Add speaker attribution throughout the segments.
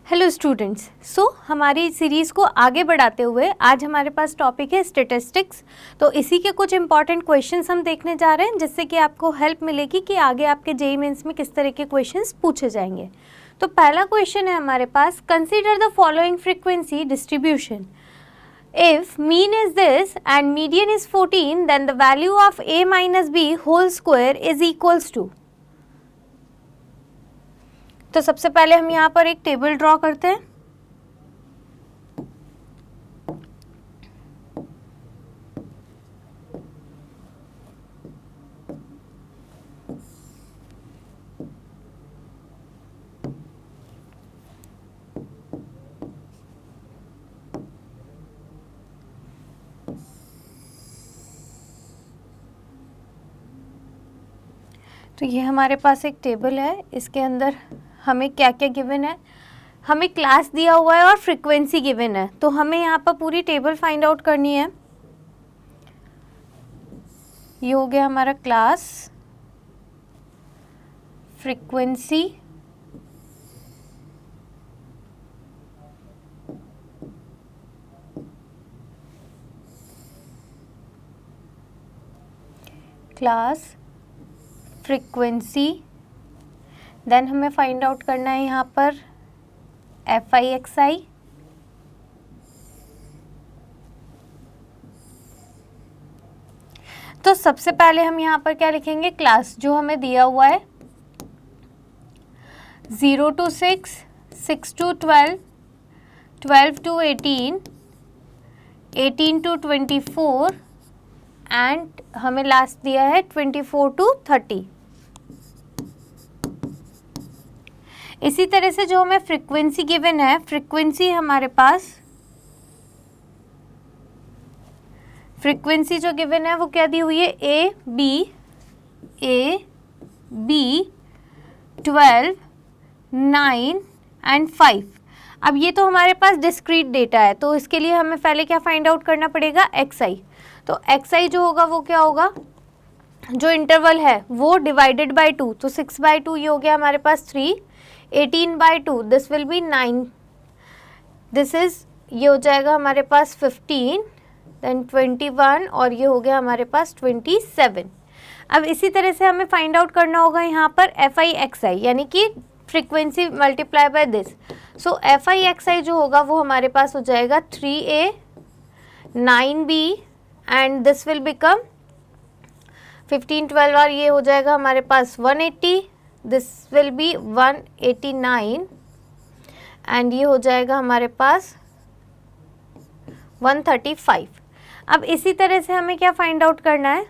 Speaker 1: Hello students, हमारी series को आगे बढ़ाते हुए आज हमारे पास टॉपिक है स्टैटिस्टिक्स। तो इसी के कुछ इंपॉर्टेंट क्वेश्चंस हम देखने जा रहे हैं, जिससे कि आपको हेल्प मिलेगी कि आगे आपके जेईई मेंस में किस तरह के क्वेश्चंस पूछे जाएंगे। तो पहला क्वेश्चन है हमारे पास, consider the following frequency distribution. If mean is this and median is 14, then the value of a minus B whole square is equals to. तो सबसे पहले हम यहाँ पर एक टेबल ड्रॉ करते हैं। तो ये हमारे पास एक टेबल है, इसके अंदर हमें क्या क्या गिवन है, हमें क्लास दिया हुआ है और फ्रीक्वेंसी गिवन है। तो हमें यहाँ पर पूरी टेबल फाइंड आउट करनी है। ये हो गया हमारा class, frequency, class, frequency, then हमें फाइंड आउट करना है यहाँ पर एफ आई एक्स आई, तो सबसे पहले हम यहाँ पर क्या लिखेंगे, क्लास जो हमें दिया हुआ है 0 to 6, 6 to 12, 12 to 18, 18 to 24 and हमें लास्ट दिया है 24 to 30। इसी तरह से जो हमें फ्रीक्वेंसी गिवन है, फ्रीक्वेंसी हमारे पास, फ्रीक्वेंसी जो गिवन है वो क्या दी हुई है, ए बी 12, 9 एंड 5। अब ये तो हमारे पास डिस्क्रीट डेटा है, तो इसके लिए हमें पहले क्या फाइंड आउट करना पड़ेगा, एक्स आई। तो एक्स आई जो होगा वो क्या होगा, जो इंटरवल है वो डिवाइडेड बाय 2, तो 6/2 ये हो गया हमारे पास 3, 18/2 this will B 9, this is, ये हो जाएगा हमारे पास 15, देन 21 और ये हो गया हमारे पास 27। अब इसी तरह से हमें फाइंड आउट करना होगा यहाँ पर एफ आई एक्स आई, यानी कि frequency multiply by this. So F I x I जो होगा वो हमारे पास हो जाएगा 3a 9b and this will become 15 12 और ये हो जाएगा हमारे पास 180, दिस विल बी 189 एंड ये हो जाएगा हमारे पास 135। अब इसी तरह से हमें क्या फाइंड आउट करना है,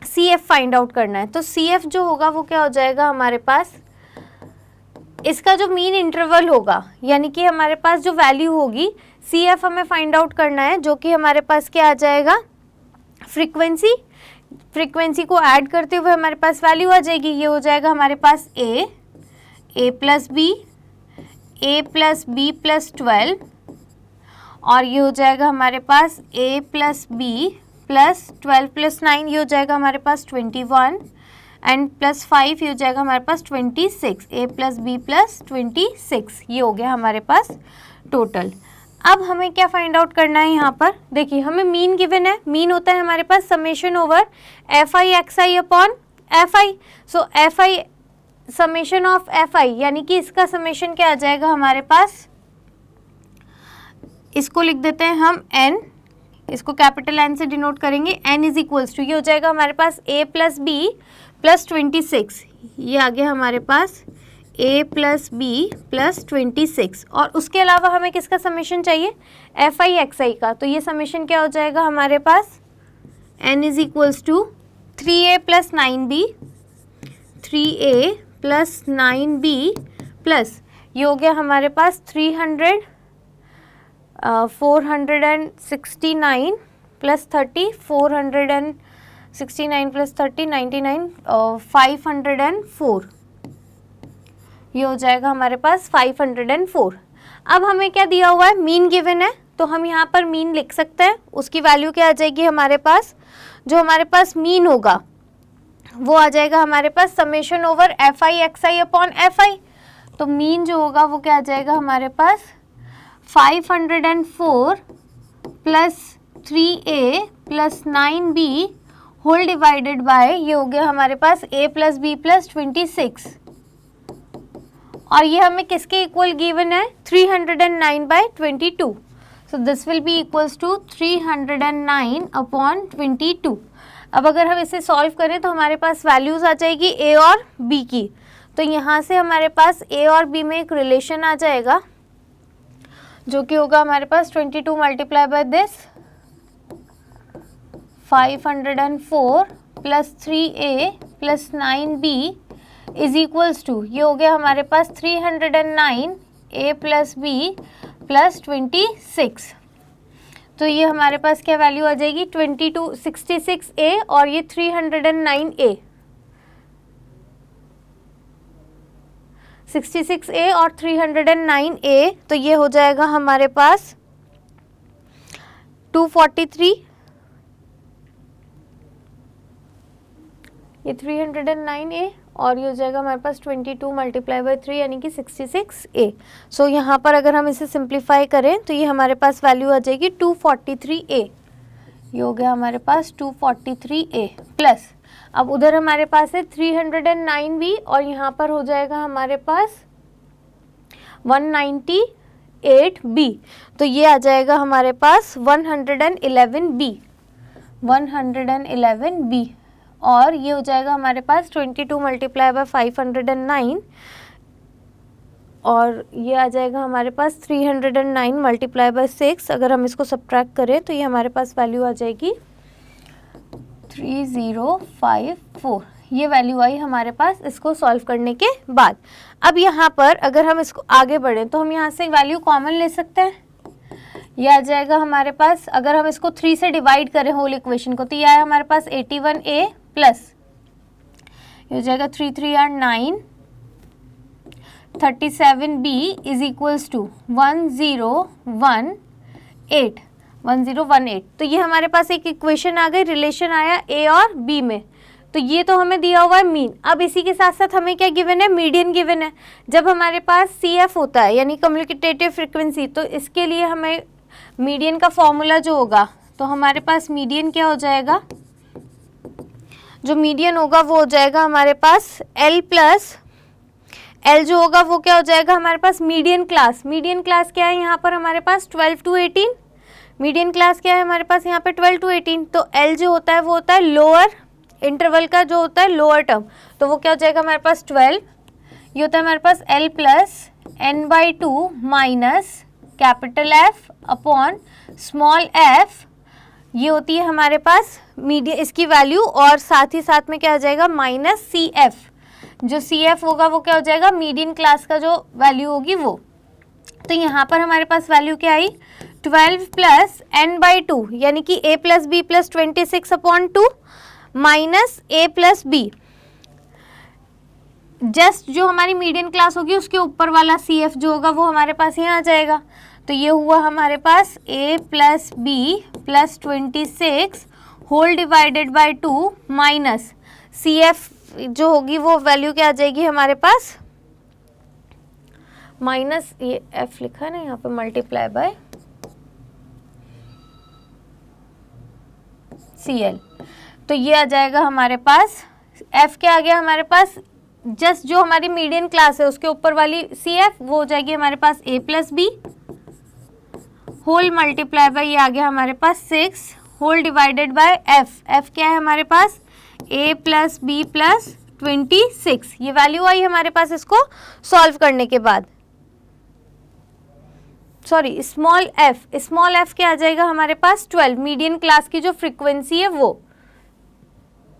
Speaker 1: सी एफ फाइंड आउट करना है। तो सी एफ जो होगा वो क्या हो जाएगा हमारे पास, इसका जो मीन इंटरवल होगा, यानी कि हमारे पास जो वैल्यू होगी, सी एफ हमें फाइंड आउट करना है, जो कि हमारे पास क्या आ जाएगा, फ्रीक्वेंसी, फ्रीक्वेंसी को ऐड करते हुए हमारे पास वैल्यू आ जाएगी। ये हो जाएगा हमारे पास a प्लस b प्लस 12 और ये हो जाएगा हमारे पास a plus b plus 12 plus 9, ये हो जाएगा हमारे पास 21 एंड प्लस 5 ये हो जाएगा हमारे पास 26, a प्लस b प्लस 26, ये हो गया हमारे पास टोटल। अब हमें क्या फाइंड आउट करना है, यहाँ पर देखिए हमें मीन गिवन है, मीन होता है हमारे पास summation over F I x I upon F I. So F I summation of F I, यानी कि इसका समेशन क्या आ जाएगा हमारे पास, इसको लिख देते हैं हम n, इसको कैपिटल N से डिनोट करेंगे, n इज इक्वल्स टू, ये हो जाएगा हमारे पास a प्लस b प्लस 26, ये आ गया हमारे पास a प्लस b प्लस 26 और उसके अलावा हमें किसका समेशन चाहिए, एफ आई एक्स आई का। तो ये समेशन क्या हो जाएगा हमारे पास, n is equals to 3a plus 9b, 3a plus 9b plus ये हो गया हमारे पास 300 469 प्लस 30, 469 प्लस 30 99 504, ये हो जाएगा हमारे पास 504। अब हमें क्या दिया हुआ है, मीन गिवन है, तो हम यहाँ पर मीन लिख सकते हैं। उसकी वैल्यू क्या आ जाएगी हमारे पास, जो हमारे पास मीन होगा वो आ जाएगा हमारे पास summation over F I x I upon F आई। तो मीन जो होगा वो क्या आ जाएगा हमारे पास 504 plus 3a plus 9b whole divided by, ये हो गया हमारे पास a प्लस b प्लस 26, और ये हमें किसके इक्वल गिवन है 309/22. So this will be equals to 309/22. अब अगर हम इसे सॉल्व करें तो हमारे पास वैल्यूज आ जाएगी a और b की, तो यहाँ से हमारे पास a और b में एक रिलेशन आ जाएगा जो कि होगा हमारे पास 22 multiply by this 504 plus 3a plus 9b is equals to, ये हो गया हमारे पास 309 a प्लस b प्लस 26. तो ये हमारे पास क्या वैल्यू आ जाएगी 66a और ये 309a, 66a और 309a, तो ये हो जाएगा हमारे पास 243, ये 309a और ये हो जाएगा हमारे पास 22 मल्टीप्लाई बाय 3 यानी कि 66a. सो यहाँ पर अगर हम इसे सिंप्लीफाई करें तो ये हमारे पास वैल्यू आ जाएगी 243a, ये हो गया हमारे पास 243a प्लस, अब उधर हमारे पास है 309b और यहाँ पर हो जाएगा हमारे पास 198b, तो ये आ जाएगा हमारे पास 111b, 111b, और ये हो जाएगा हमारे पास 22 मल्टीप्लाई बाय 509 और ये आ जाएगा हमारे पास 309 मल्टीप्लाई बाय 6. अगर हम इसको सब्ट्रैक्ट करें तो ये हमारे पास वैल्यू आ जाएगी 3054, ये वैल्यू आई हमारे पास इसको सॉल्व करने के बाद. अब यहाँ पर अगर हम इसको आगे बढ़ें तो हम यहाँ से वैल्यू कॉमन ले सकते हैं, ये आ जाएगा हमारे पास, अगर हम इसको 3 से डिवाइड करें होल इक्वेशन को तो ये आया हमारे पास 81a प्लस, ये हो जाएगा 3 3 are 9, 37b is equals to 1018. तो ये हमारे पास एक इक्वेशन आ गई, रिलेशन आया a और b में. तो ये तो हमें दिया हुआ है मीन. अब इसी के साथ साथ हमें क्या गिवन है, मीडियन गिवन है. जब हमारे पास CF होता है यानी कम्युनिकेटिव फ्रीक्वेंसी, तो इसके लिए हमें मीडियन का फॉर्मूला जो होगा, तो हमारे पास मीडियन क्या हो जाएगा, जो मीडियन होगा वो हो जाएगा हमारे पास L प्लस L जो होगा वो क्या हो जाएगा हमारे पास मीडियन क्लास. मीडियन क्लास क्या है यहाँ पर हमारे पास 12 to 18, मीडियन क्लास क्या है हमारे पास यहाँ पे 12 to 18. तो L जो होता है वो होता है लोअर इंटरवल का जो होता है लोअर टर्म, तो वो क्या हो जाएगा हमारे पास 12. ये होता है हमारे पास L plus n/2 minus capital F upon small f, ये होती है हमारे पास मीडियन इसकी वैल्यू, और साथ ही साथ में क्या हो जाएगा माइनस CF, जो CF होगा वो क्या हो जाएगा मीडियन क्लास का जो वैल्यू होगी वो. तो यहाँ पर हमारे पास वैल्यू क्या आई 12 प्लस n/2 यानी कि a plus b plus 26/2 minus a plus b, just जो हमारी मीडियन क्लास होगी उसके ऊपर वाला CF जो होगा वो हमारे पास यहाँ आ जाएगा. तो ये हुआ हमारे पास a plus b plus 26 whole divided by 2 minus CF जो होगी वो वैल्यू क्या आ जाएगी हमारे पास माइनस, ये f लिखा है ना यहाँ पे, मल्टीप्लाई बाय CL. तो ये आ जाएगा हमारे पास f क्या आ गया हमारे पास, जस्ट जो हमारी मीडियन क्लास है उसके ऊपर वाली CF वो हो जाएगी हमारे पास a plus b whole multiply by, ये आ गया हमारे पास 6 whole divided by f. f क्या है हमारे पास a प्लस b प्लस 26, ये वैल्यू आई हमारे पास इसको सॉल्व करने के बाद. सॉरी स्मॉल f क्या आ जाएगा हमारे पास 12, मीडियन क्लास की जो फ्रीक्वेंसी है वो,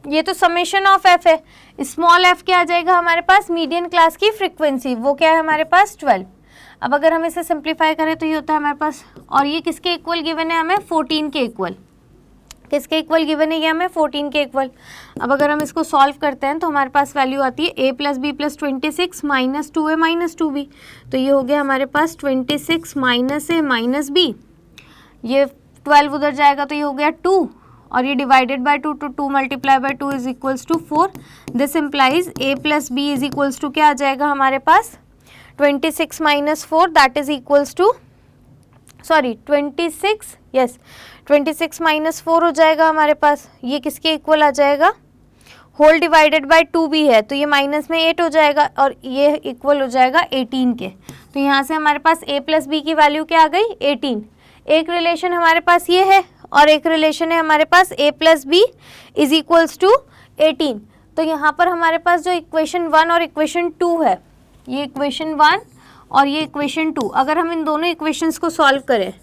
Speaker 1: ये तो समेशन ऑफ f है. स्मॉल f क्या आ जाएगा हमारे पास मीडियन क्लास की फ्रीक्वेंसी, वो क्या है हमारे पास 12. अब अगर हम इसे सिंप्लीफाई करें तो ये होता है हमारे पास, और ये किसके इक्वल गिवन है हमें 14 के इक्वल, किसके इक्वल गिवन है ये हमें 14 के इक्वल. अब अगर हम इसको सॉल्व करते हैं तो हमारे पास वैल्यू आती है a plus b plus 26 minus 2a minus 2b. तो ये हो गया हमारे पास 26 माइनस a माइनस b, ये 12 उधर जाएगा तो ये हो गया 2, और ये divided by 2 to 2 multiply by 2 is equals to 4. This implies a plus b is equals to क्या आ जाएगा हमारे पास 26 minus 4 that is equals to, sorry 26, yes 26 minus 4 हो जाएगा हमारे पास, ये किसके इक्वल आ जाएगा, होल डिवाइडेड बाय 2 भी है तो ये माइनस में 8 हो जाएगा और ये इक्वल हो जाएगा 18 के। तो यहाँ से हमारे पास a प्लस बी की वैल्यू क्या आ गई, 18। एक रिलेशन हमारे पास ये है और एक रिलेशन है हमारे पास a plus b is equals to 18। तो यहाँ पर हमारे पास जो इक्वेशन 1 और इक्वेशन 2 है, ये इक्वेशन 1 और ये इक्वेशन 2, अगर हम इन दोनों इक्वेशंस को सॉल्व करें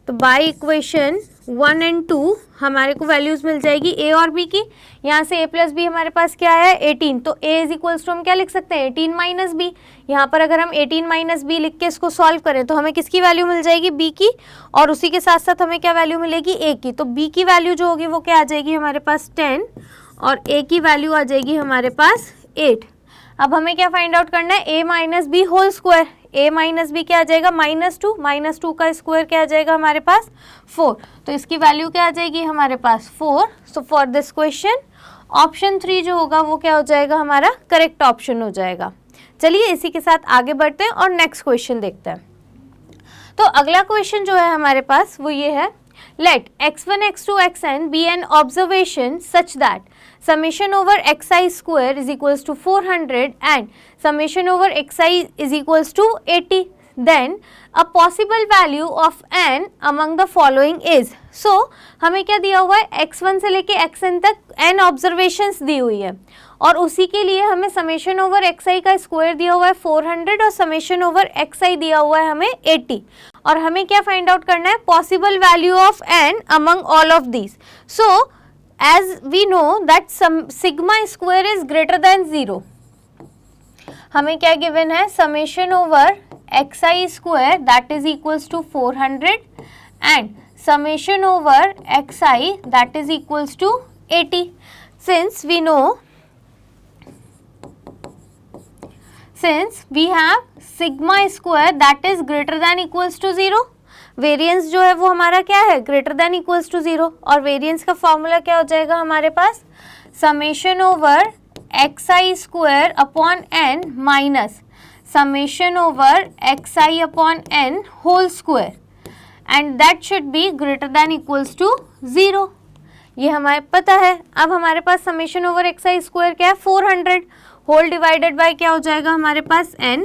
Speaker 1: तो बाय इक्वेशन 1 एंड 2 हमारे को वैल्यूज़ मिल जाएगी a और b की। यहाँ से a प्लस बी हमारे पास क्या है, 18, तो a इज इक्वल्स टू हम क्या लिख सकते हैं, 18 माइनस बी। यहाँ पर अगर हम 18 माइनस बी लिख के इसको सॉल्व करें तो हमें किसकी वैल्यू मिल जाएगी, b की, और उसी के साथ साथ हमें क्या वैल्यू मिलेगी, a की। तो b की वैल्यू जो होगी वो क्या आ जाएगी हमारे पास 10 और a की वैल्यू आ जाएगी हमारे पास 8। अब हमें क्या फाइंड आउट करना है, a minus B whole square. a minus b क्या आ जाएगा, माइनस टू का स्क्वायर क्या आ जाएगा हमारे पास 4, तो इसकी वैल्यू क्या आ जाएगी हमारे पास 4। सो फॉर दिस क्वेश्चन ऑप्शन 3 जो होगा वो क्या हो जाएगा, हमारा करेक्ट ऑप्शन हो जाएगा। चलिए इसी के साथ आगे बढ़ते हैं और नेक्स्ट क्वेश्चन देखते हैं। तो अगला क्वेश्चन जो है हमारे पास वो ये है, let x1 x2 xn be an observation such that summation over xi square is equals to 400 and summation over xi is equals to 80, then a possible value of n among the following is। so हमें क्या दिया हुआ है, x1 से लेके xn तक n observations दी हुई है और उसी के लिए हमें समेशन ओवर xi का स्क्वायर दिया हुआ है 400 और समेशन ओवर xi दिया हुआ है हमें 80, और हमें क्या फाइंड आउट करना है, possible value of n among all of these. So as we know that sigma square is greater than 0, हमें क्या गिवन है, summation over xi square that is equals to 400 and summation over xi that is equals to 80। since we have sigma square that is greater than equals to 0, variance जो है वो हमारा क्या है, greater than equals to 0, और variance का formula क्या हो जाएगा हमारे पास, summation over xi square upon n minus summation over xi upon n whole square and that should be greater than equals to 0। ये हमारे पता है। अब हमारे पास समेशन ओवर xi स्क्वायर क्या है, 400 होल डिवाइडेड बाय क्या हो जाएगा हमारे पास n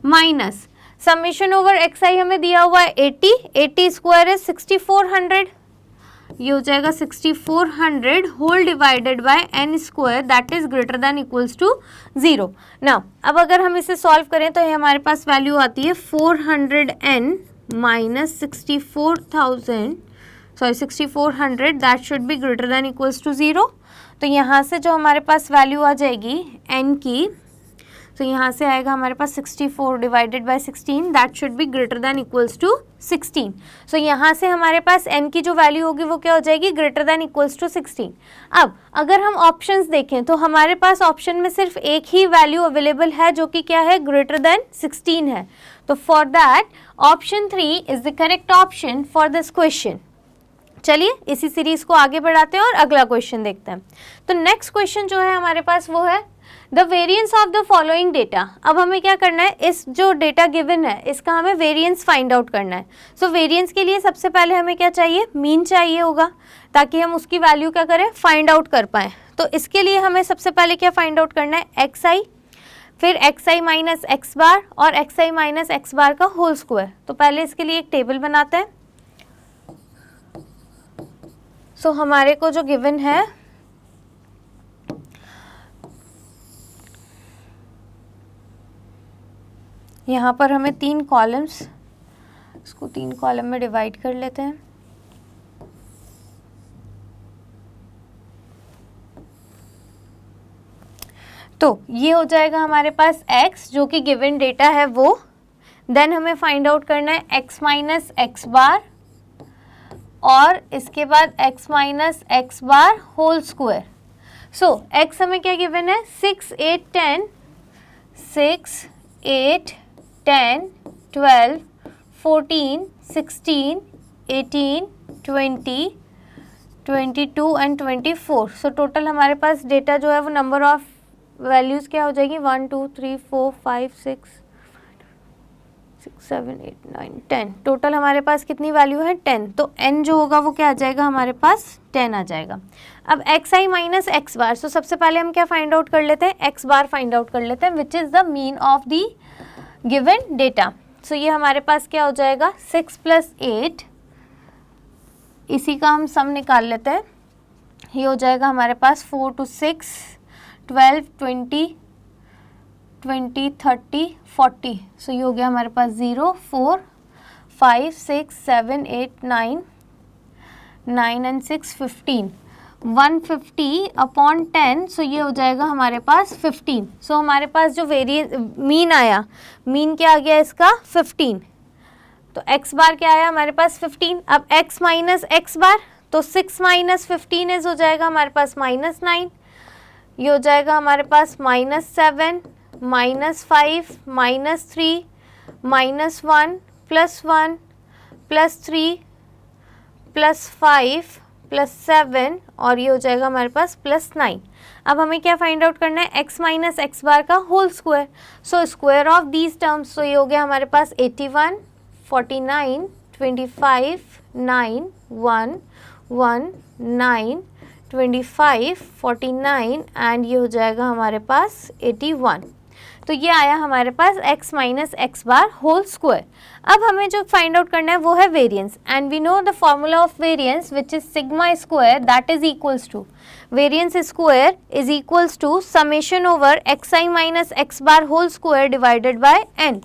Speaker 1: minus summation over xi हमें दिया हुआ है 80 स्क्वायर है 6400, ये हो जाएगा 6400 whole divided by n square that is greater than equals to 0। Now अब अगर हम इसे सॉल्व करें तो ये हमारे पास वैल्यू आती है 400n minus 6400 that should be greater than equals to 0। तो यहाँ से जो हमारे पास वैल्यू आ जाएगी n की, तो यहाँ से आएगा हमारे पास 64 divided by 16 that should be greater than equals to 16। So यहाँ से हमारे पास n की जो वैल्यू होगी वो क्या हो जाएगी, ग्रेटर देन इक्वल्स टू 16। अब अगर हम ऑप्शंस देखें तो हमारे पास ऑप्शन में सिर्फ एक ही वैल्यू अवेलेबल है जो कि क्या है, ग्रेटर देन 16 है। तो for that option 3 is the correct option for this question. चलिए इसी सीरीज को आगे बढ़ाते हैं और अगला क्वेश्चन देखते हैं। तो नेक्स्ट क्वेश्चन जो है हमारे पास वो है the variance of the following data. अब हमें क्या करना है, इस जो डेटा गिवन है इसका हमें वेरिएंस फाइंड आउट करना है। सो वेरिएंस के लिए सबसे पहले हमें क्या चाहिए, मीन चाहिए होगा, ताकि हम उसकी वैल्यू क्या करें, फाइंड आउट कर पाएँ। तो इसके लिए हमें सबसे पहले क्या फाइंड आउट करना है, xi, फिर xi माइनस एक्स बार और xi माइनस एक्स बार का होल स्क्वायर। तो पहले इसके लिए एक टेबल बनाते हैं। सो हमारे को जो गिवन है यहाँ पर हमें 3 कॉलम्स, इसको 3 कॉलम में डिवाइड कर लेते हैं। तो ये हो जाएगा हमारे पास x जो कि गिवन डेटा है वो, देन हमें फाइंड आउट करना है x माइनस एक्स बार और इसके बाद x minus x bar whole square. So x हमें क्या गिवन है, 6, 8, 10, 12, 14, 16, 18, 20, 22 एंड 24। सो टोटल हमारे पास डेटा जो है वो नंबर ऑफ वैल्यूज़ क्या हो जाएगी 1 2 3 4 5 6 7 8 9 10, टोटल हमारे पास कितनी वैल्यू है 10, तो n जो होगा वो क्या आ जाएगा हमारे पास 10 आ जाएगा। अब xi माइनस एक्स बार, तो सबसे पहले हम क्या फाइंड आउट कर लेते हैं, x बार फाइंड आउट कर लेते हैं which is the mean of the given data. So ये हमारे पास क्या हो जाएगा 6 + 8, इसी का हम सम निकाल लेते हैं, ये हो जाएगा हमारे पास 4 2 6 12 20 20 30 40, सो ये हो गया हमारे पास 0 4 5 6 7 8 9 9 एंड 6 15 150 अपॉन 10, सो ये हो जाएगा हमारे पास 15। सो हमारे पास जो मीन आया, मीन क्या आ गया इसका 15, तो x बार क्या आया हमारे पास 15। अब x माइनस एक्स बार, तो 6 माइनस 15 इज हो जाएगा हमारे पास -9, ये हो जाएगा हमारे पास -7 -5 -3 -1 +1 +3 +5 +7 और ये हो जाएगा हमारे पास +9। अब हमें क्या फाइंड आउट करना है, x माइनस एक्स बार का whole square, so square of these terms, so ये हो गया हमारे पास 81 49 25 9 1 1 9 25 49 एंड ये हो जाएगा हमारे पास 81। तो ये आया हमारे पास x minus x bar whole square. अब हमें जो फाइंड आउट करना है वो है variance, and we know the formula of variance which is sigma square, that is equals to variance square is equals to summation over xi minus x bar whole square divided by n।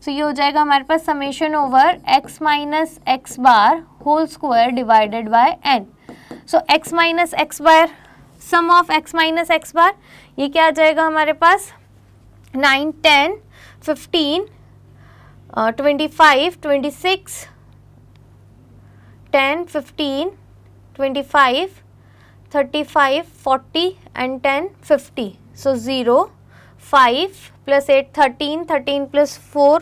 Speaker 1: So ये हो जाएगा हमारे पास summation over x minus x bar whole square divided by n। So x minus x bar, sum of x minus x bar, ये क्या आ जाएगा हमारे पास 9 10 15 25 26 10 15 25 35 40 and 10 50, so 0 5 plus 8 13 13 plus 4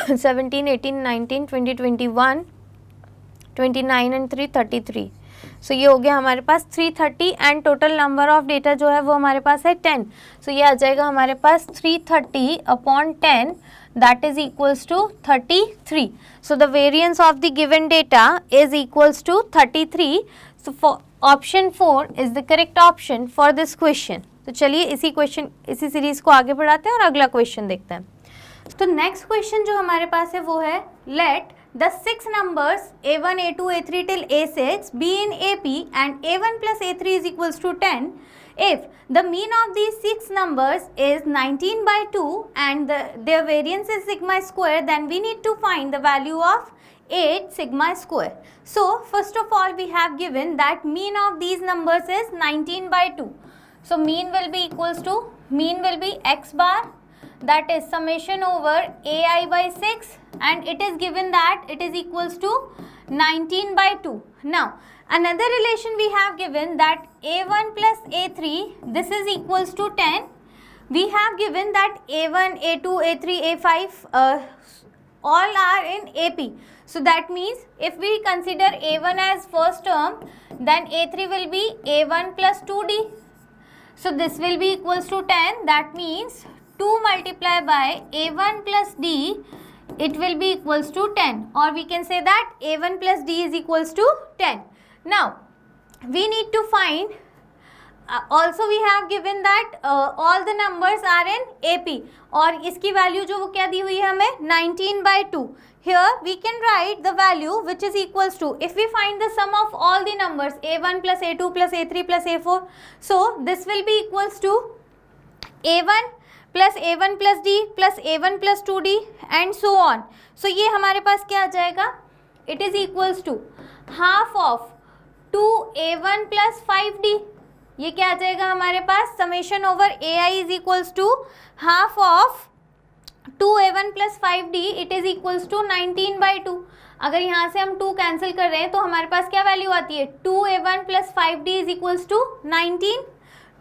Speaker 1: 17 18 19 20 21 29 and 3 33, सो ये हो गया हमारे पास 330 and total number of data जो है वो हमारे पास है 10। सो ये आ जाएगा हमारे पास 330 upon 10 that is equals to 33। So the variance of the given data is equals to 33। So option 4 is the correct option for this question. तो चलिए इसी सीरीज को आगे बढ़ाते हैं और अगला क्वेश्चन देखते हैं। तो नेक्स्ट क्वेश्चन जो हमारे पास है वो है, late the 6 numbers a1 a2 a3 till a6 be in AP and a1 plus a3 is equals to 10 if the mean of these 6 numbers is 19 by 2 and their variance is sigma square, then we need to find the value of 8 sigma square. So first of all we have given that mean of these numbers is 19 by 2. So mean will be equals to, mean will be x bar, that is summation over ai by 6 and it is given that it is equals to 19 by 2. Now another relation we have given that a1 plus a3 this is equals to 10. We have given that a1 a2 a3 a5 all are in AP. So that means if we consider a1 as first term, then a3 will be a1 plus 2d. So this will be equals to 10. That means 2 multiplied by a1 plus d, it will be equals to 10, or we can say that a1 plus d is equals to 10. Now we need to find also we have given that all the numbers are in AP और इसकी value जो वो क्या दी हुई है हमें 19 by 2. Here we can write the value which is equals to, if we find the sum of all the numbers a1 plus a2 plus a3 plus a4, so this will be equals to a1 plus a1 plus d plus a1 plus 2d and so on. So ये हमारे पास क्या आ जाएगा, it is equals to half of 2a1 plus 5d. ये क्या आ जाएगा हमारे पास, summation over ai is equals to half of 2a1 plus 5d, it is equals to 19 by 2. अगर यहाँ से हम 2 कैंसिल कर रहे हैं तो हमारे पास क्या वैल्यू आती है, 2a1 plus 5d is equals to 19.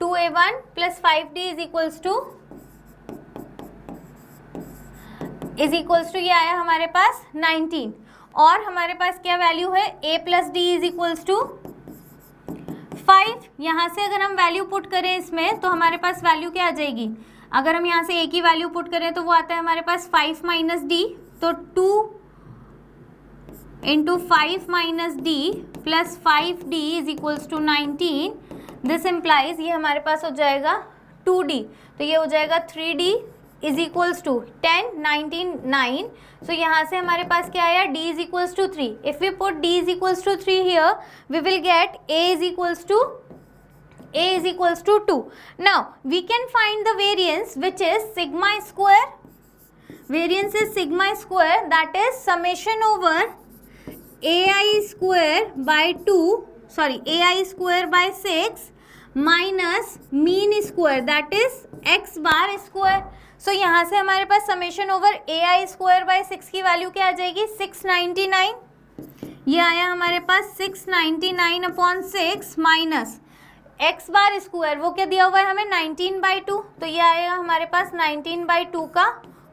Speaker 1: 2a1 plus 5d is equals to ये आया हमारे पास 19 और हमारे पास क्या वैल्यू है, a plus d is equals to 5 यहाँ से अगर हम वैल्यू पुट करें इसमें तो हमारे पास वैल्यू क्या आ जाएगी, अगर हम यहाँ से एक ही वैल्यू पुट करें तो वो आता है हमारे पास 5 माइनस डी, तो 2 into 5 minus d plus 5d is equals to 19. This implies ये हमारे पास हो जाएगा 2d, तो ये हो जाएगा 3d इज इक्वल्स टू 10, 19, 9. सो यहाँ से हमारे पास क्या आया, d is equals to 3. If we put d is equals to 3 here we will get a is equals to 2. Now we can find the variance which is sigma square. Variance is sigma square, that is summation over ai square by 2, sorry, ai square by 6 minus mean square, that is x bar square. So यहाँ से हमारे पास summation over ai square by 6 की value क्या आ जाएगी, 699. ये आया हमारे पास 699 upon 6 minus x bar square, वो क्या दिया हुआ है हमें 19/2, तो ये आएगा हमारे पास 19/2 का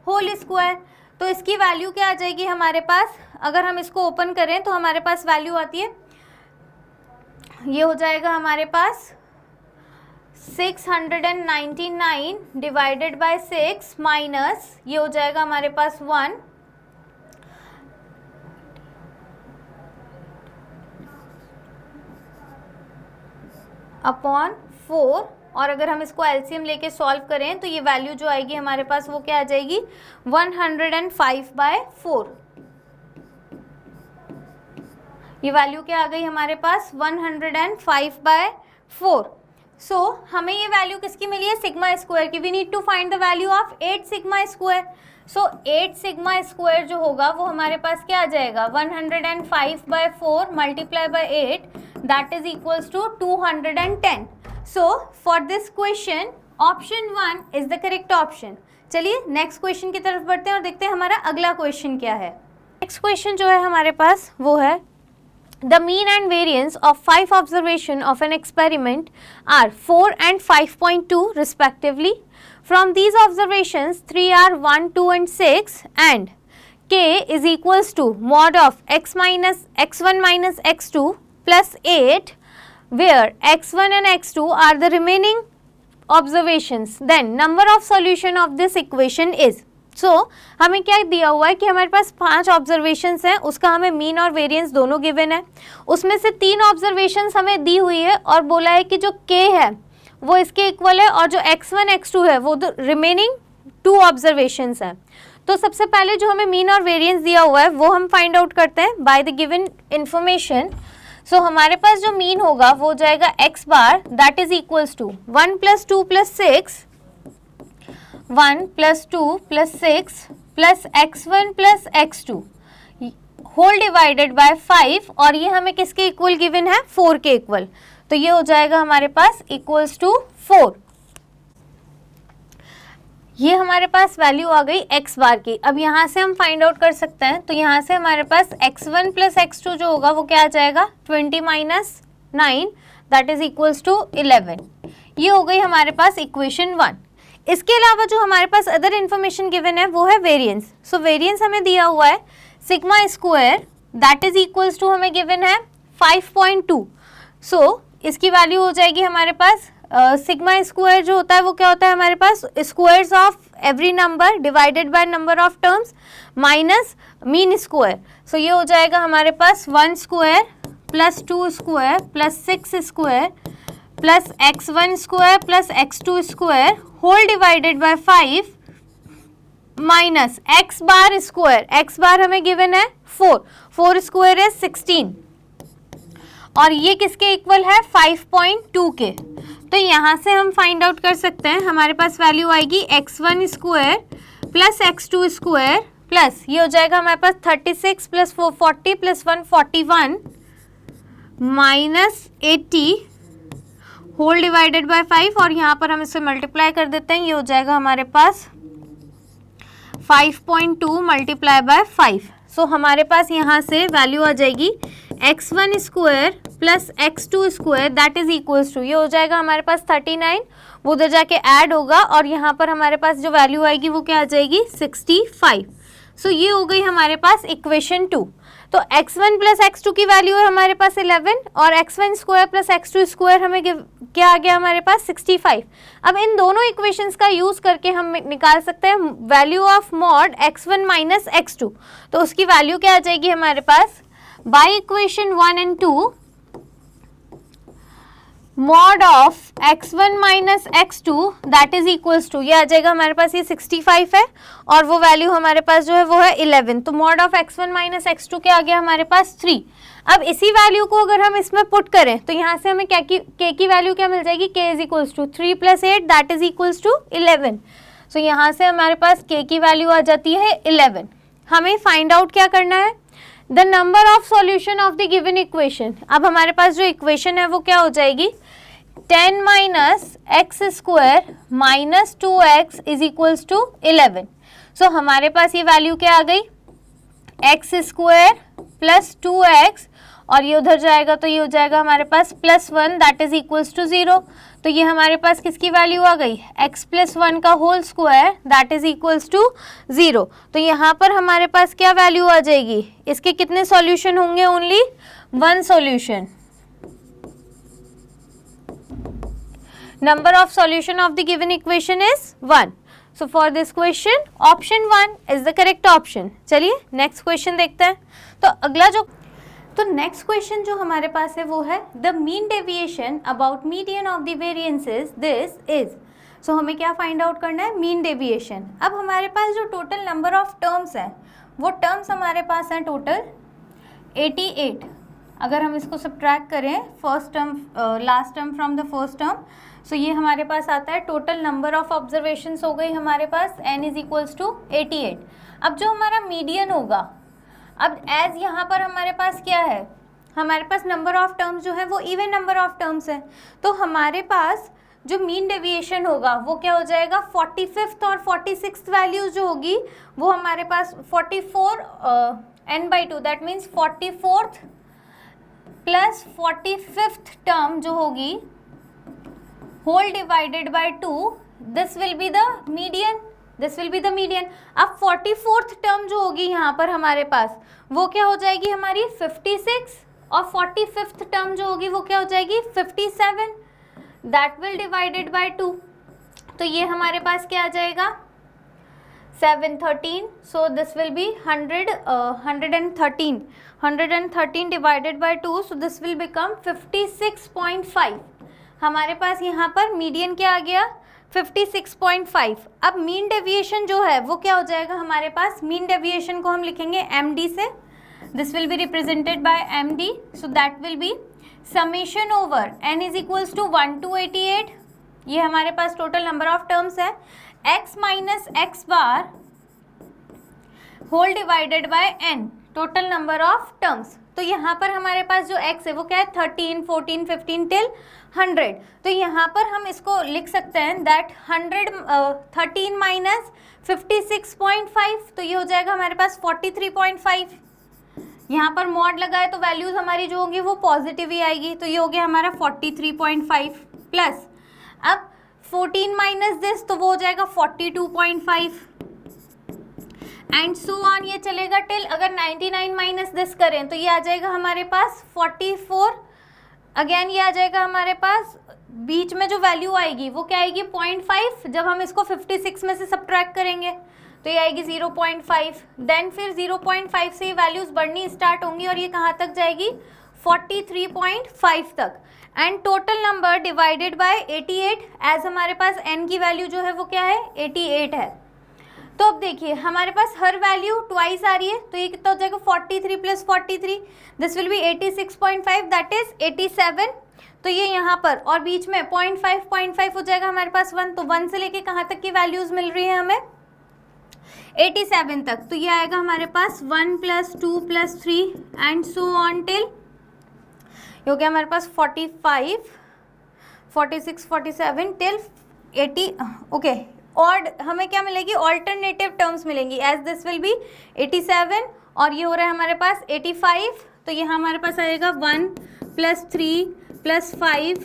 Speaker 1: होल स्क्वायर. तो इसकी वैल्यू क्या आ जाएगी हमारे पास, अगर हम इसको ओपन करें तो हमारे पास वैल्यू आती है, ये हो जाएगा हमारे पास 699 डिवाइडेड बाय 6 माइनस ये हो जाएगा हमारे पास 1 अपॉन 4, और अगर हम इसको एलसीएम लेके सॉल्व करें तो ये वैल्यू जो आएगी हमारे पास वो क्या आ जाएगी 105/4. ये वैल्यू क्या आ गई हमारे पास 105/4. सो हमें ये वैल्यू किसकी मिली है, सिग्मा स्क्वायर की. We need to find the value of 8 sigma square. So 8 sigma square जो होगा वो हमारे पास क्या आ जाएगा 105/4 multiply by 8, that is equals to 210. So for this question option 1 is the correct option. चलिए नेक्स्ट क्वेश्चन की तरफ बढ़ते हैं और देखते हैं हमारा अगला क्वेश्चन क्या है. नेक्स्ट क्वेश्चन जो है हमारे पास वो है the mean and variance of 5 observation of an experiment are 4 and 5.2 respectively. From these observations 3 are 1, 2 and 6 and k is equals to mod of x1 minus x2 plus 8, where x1 and x2 are the remaining observations. Then number of solution of this equation is. हमें क्या दिया हुआ है कि हमारे पास 5 observations हैं, उसका हमें मीन और वेरिएंस दोनों गिवन है. उसमें से 3 ऑब्जर्वेशंस हमें दी हुई है और बोला है कि जो k है वो इसके इक्वल है और जो x1 x2 है वो रिमेनिंग 2 ऑब्जर्वेशंस हैं. तो सबसे पहले जो हमें मीन और वेरिएंस दिया हुआ है वो हम फाइंड आउट करते हैं by the given information. So हमारे पास जो मीन होगा वो हो जाएगा x bar, that is equals to 1 + 2 + 6, 1 + 2 + 6 plus x1 + x2 whole divided by 5, और ये हमें किसके इक्वल गिवन है 4 के इक्वल. तो ये हो जाएगा हमारे पास इक्वल्स टू 4. ये हमारे पास वैल्यू आ गई x बार की. अब यहाँ से हम फाइंड आउट कर सकते हैं. तो यहाँ से हमारे पास x1 + x2 जो होगा वो क्या आ जाएगा 20 - 9, दैट इज इक्वल्स टू 11. ये हो गई हमारे पास इक्वेशन 1. इसके अलावा जो हमारे पास अदर इन्फॉर्मेशन गिवन है वो है वेरिएंस. सो वेरिएंस हमें दिया हुआ है sigma square, that is equals to हमें गिवन है 5.2. सो इसकी वैल्यू हो जाएगी हमारे पास सिग्मा स्क्वायर जो होता है वो क्या होता है हमारे पास squares of every number divided by number of terms minus mean square. So ये हो जाएगा हमारे पास 1 square plus 2 square plus 6 square plus x1 square plus x2 square whole divided by 5 minus x bar square. x bar हमें given है 4 square है 16, और ये किसके इक्वल है 5.2 के. तो यहाँ से हम फाइंड आउट कर सकते हैं, हमारे पास वैल्यू आएगी x1 square plus x2 square plus ये हो जाएगा हमारे पास 36 plus 4 40 plus 1 41 minus 80 whole divided by 5, और यहाँ पर हम इसे मल्टीप्लाई कर देते हैं. ये हो जाएगा हमारे पास 5.2 मल्टीप्लाई बाय 5. सो हमारे पास यहाँ से वैल्यू आ जाएगी x1 square plus x2 square, that is equals to ये हो जाएगा हमारे पास 39, वो उधर जाके ऐड होगा और यहाँ पर हमारे पास जो वैल्यू आएगी वो क्या आ जाएगी 65. सो ये हो गई हमारे पास इक्वेशन 2. तो x1 प्लस x2 की वैल्यू है हमारे पास 11 और x1 square plus x2 square हमें क्या आ गया हमारे पास 65। अब इन दोनों इक्वेशंस का यूज करके हम निकाल सकते हैं value of mod x1 minus x2। तो उसकी वैल्यू क्या आ जाएगी हमारे पास, by equation 1 and 2 mod of x1 minus x2 that is equals to, ये आ जाएगा हमारे पास, ये 65 है और वो वैल्यू हमारे पास जो है वो है 11। तो mod of x1 minus x2 क्या आ गया हमारे पास 3। अब इसी वैल्यू को अगर हम इसमें पुट करें तो यहाँ से हमें k की वैल्यू क्या मिल जाएगी, k is equals to 3 plus 8 that is equals to 11। So यहाँ से हमारे पास k की वैल्यू आ जाती है 11। हमें फाइंड आउट क्या करना है, the number of solution of the given equation. अब हमारे पास जो इक्वेशन है वो क्या हो जाएगी, 10 minus x square minus 2x is equals to 11। So हमारे पास ये वैल्यू क्या आ गई, एक्स स्क्वायर प्लस 2x और ये उधर जाएगा तो ये हो जाएगा हमारे पास +1 दैट इज इक्वल्स टू 0। तो ये हमारे पास किसकी वैल्यू आ गई, x प्लस 1 का whole square that is equals to 0। तो यहाँ पर हमारे पास क्या वैल्यू आ जाएगी, इसके कितने सॉल्यूशन होंगे, only 1 solution. Number of solution of the given equation is 1. So for this question option 1 is the correct option. चलिए next question देखते हैं। तो अगला तो next question जो हमारे पास है वो है the mean deviation about median of the variances this is। So हमें क्या find out करना है, mean deviation। अब हमारे पास जो total number of terms है वो terms हमारे पास हैं total 88। अगर हम इसको सब्ट्रैक्ट करें first term last term from the first term, so ये हमारे पास आता है टोटल नंबर ऑफ ऑब्जर्वेशंस हो गई हमारे पास n इज इक्वल्स टू 88। अब जो हमारा मीडियन होगा, अब एज यहाँ पर हमारे पास क्या है, हमारे पास नंबर ऑफ टर्म्स जो है वो इवन नंबर ऑफ टर्म्स है। तो हमारे पास जो मीन डेविएशन होगा वो क्या हो जाएगा, 45th और 46th वैल्यूज जो होगी वो हमारे पास 44 n/2 that means 44th plus 45th term जो होगी whole divided by 2 this will be the median, this will be the median. अब 44th टर्म जो होगी यहाँ पर हमारे पास वो क्या हो जाएगी हमारी 56 और 45th टर्म जो होगी वो क्या हो जाएगी 57 दैट विल डिवाइडेड बाय 2। तो ये हमारे पास क्या आ जाएगा 713। सो this will B 113 divided by 2 so this will become 56.5। हमारे पास यहाँ पर मीडियन क्या आ गया 56.5। अब मीन डेविएशन जो है वो क्या हो जाएगा हमारे पास, मीन डेविएशन को हम लिखेंगे MD से, this will be represented by MD। So that will be summation over n is equals to 1 to 88। ये हमारे पास टोटल नंबर ऑफ टर्म्स है, x minus x bar whole divided by n total number of terms. तो यहाँ पर हमारे पास जो x है वो क्या है 13, 14, 15 टिल 100। तो यहाँ पर हम इसको लिख सकते हैं दैट 13 माइनस 56.5 तो ये हो जाएगा हमारे पास 43.5। यहाँ पर मॉड लगाए तो वैल्यूज हमारी जो होंगी वो पॉजिटिव ही आएगी, तो ये हो गया हमारा 43.5 प्लस अब 14 माइनस दिस तो वो हो जाएगा 42.5 एंड सो ऑन, ये चलेगा टिल अगर 99 माइनस दिस करें तो ये आ जाएगा हमारे पास 44। अगेन ये आ जाएगा हमारे पास, बीच में जो वैल्यू आएगी वो क्या आएगी 0.5। जब हम इसको 56 में से सब्ट्रैक्ट करेंगे तो ये आएगी 0.5। देन फिर 0.5 से ये वैल्यूज बढ़नी स्टार्ट होंगी और ये कहाँ तक जाएगी 43.5 तक। And total number divided by 88 as हमारे पास n की वैल्यू जो है वो क्या है 88 है। तो अब देखिए हमारे पास हर वैल्यू ट्वाइस आ रही है, तो ये कितना हो जाएगा 43 plus 43 this will B 86.5 that is 87। तो ये यहाँ पर और बीच में 0.5 हो जाएगा हमारे पास 1, तो 1 से लेके कहाँ तक की वैल्यूज मिल रही है हमें 87 तक। तो ये आएगा हमारे पास 1 plus 2 plus 3 and so on till ये हो गया हमारे पास 45, 46, 47 टिल 80। ओके और हमें क्या मिलेगी ऑल्टरनेटिव टर्म्स मिलेंगी एज दिस विल बी 87 और ये हो रहा है हमारे पास 85। तो यहाँ हमारे पास आएगा 1 plus 3 plus 5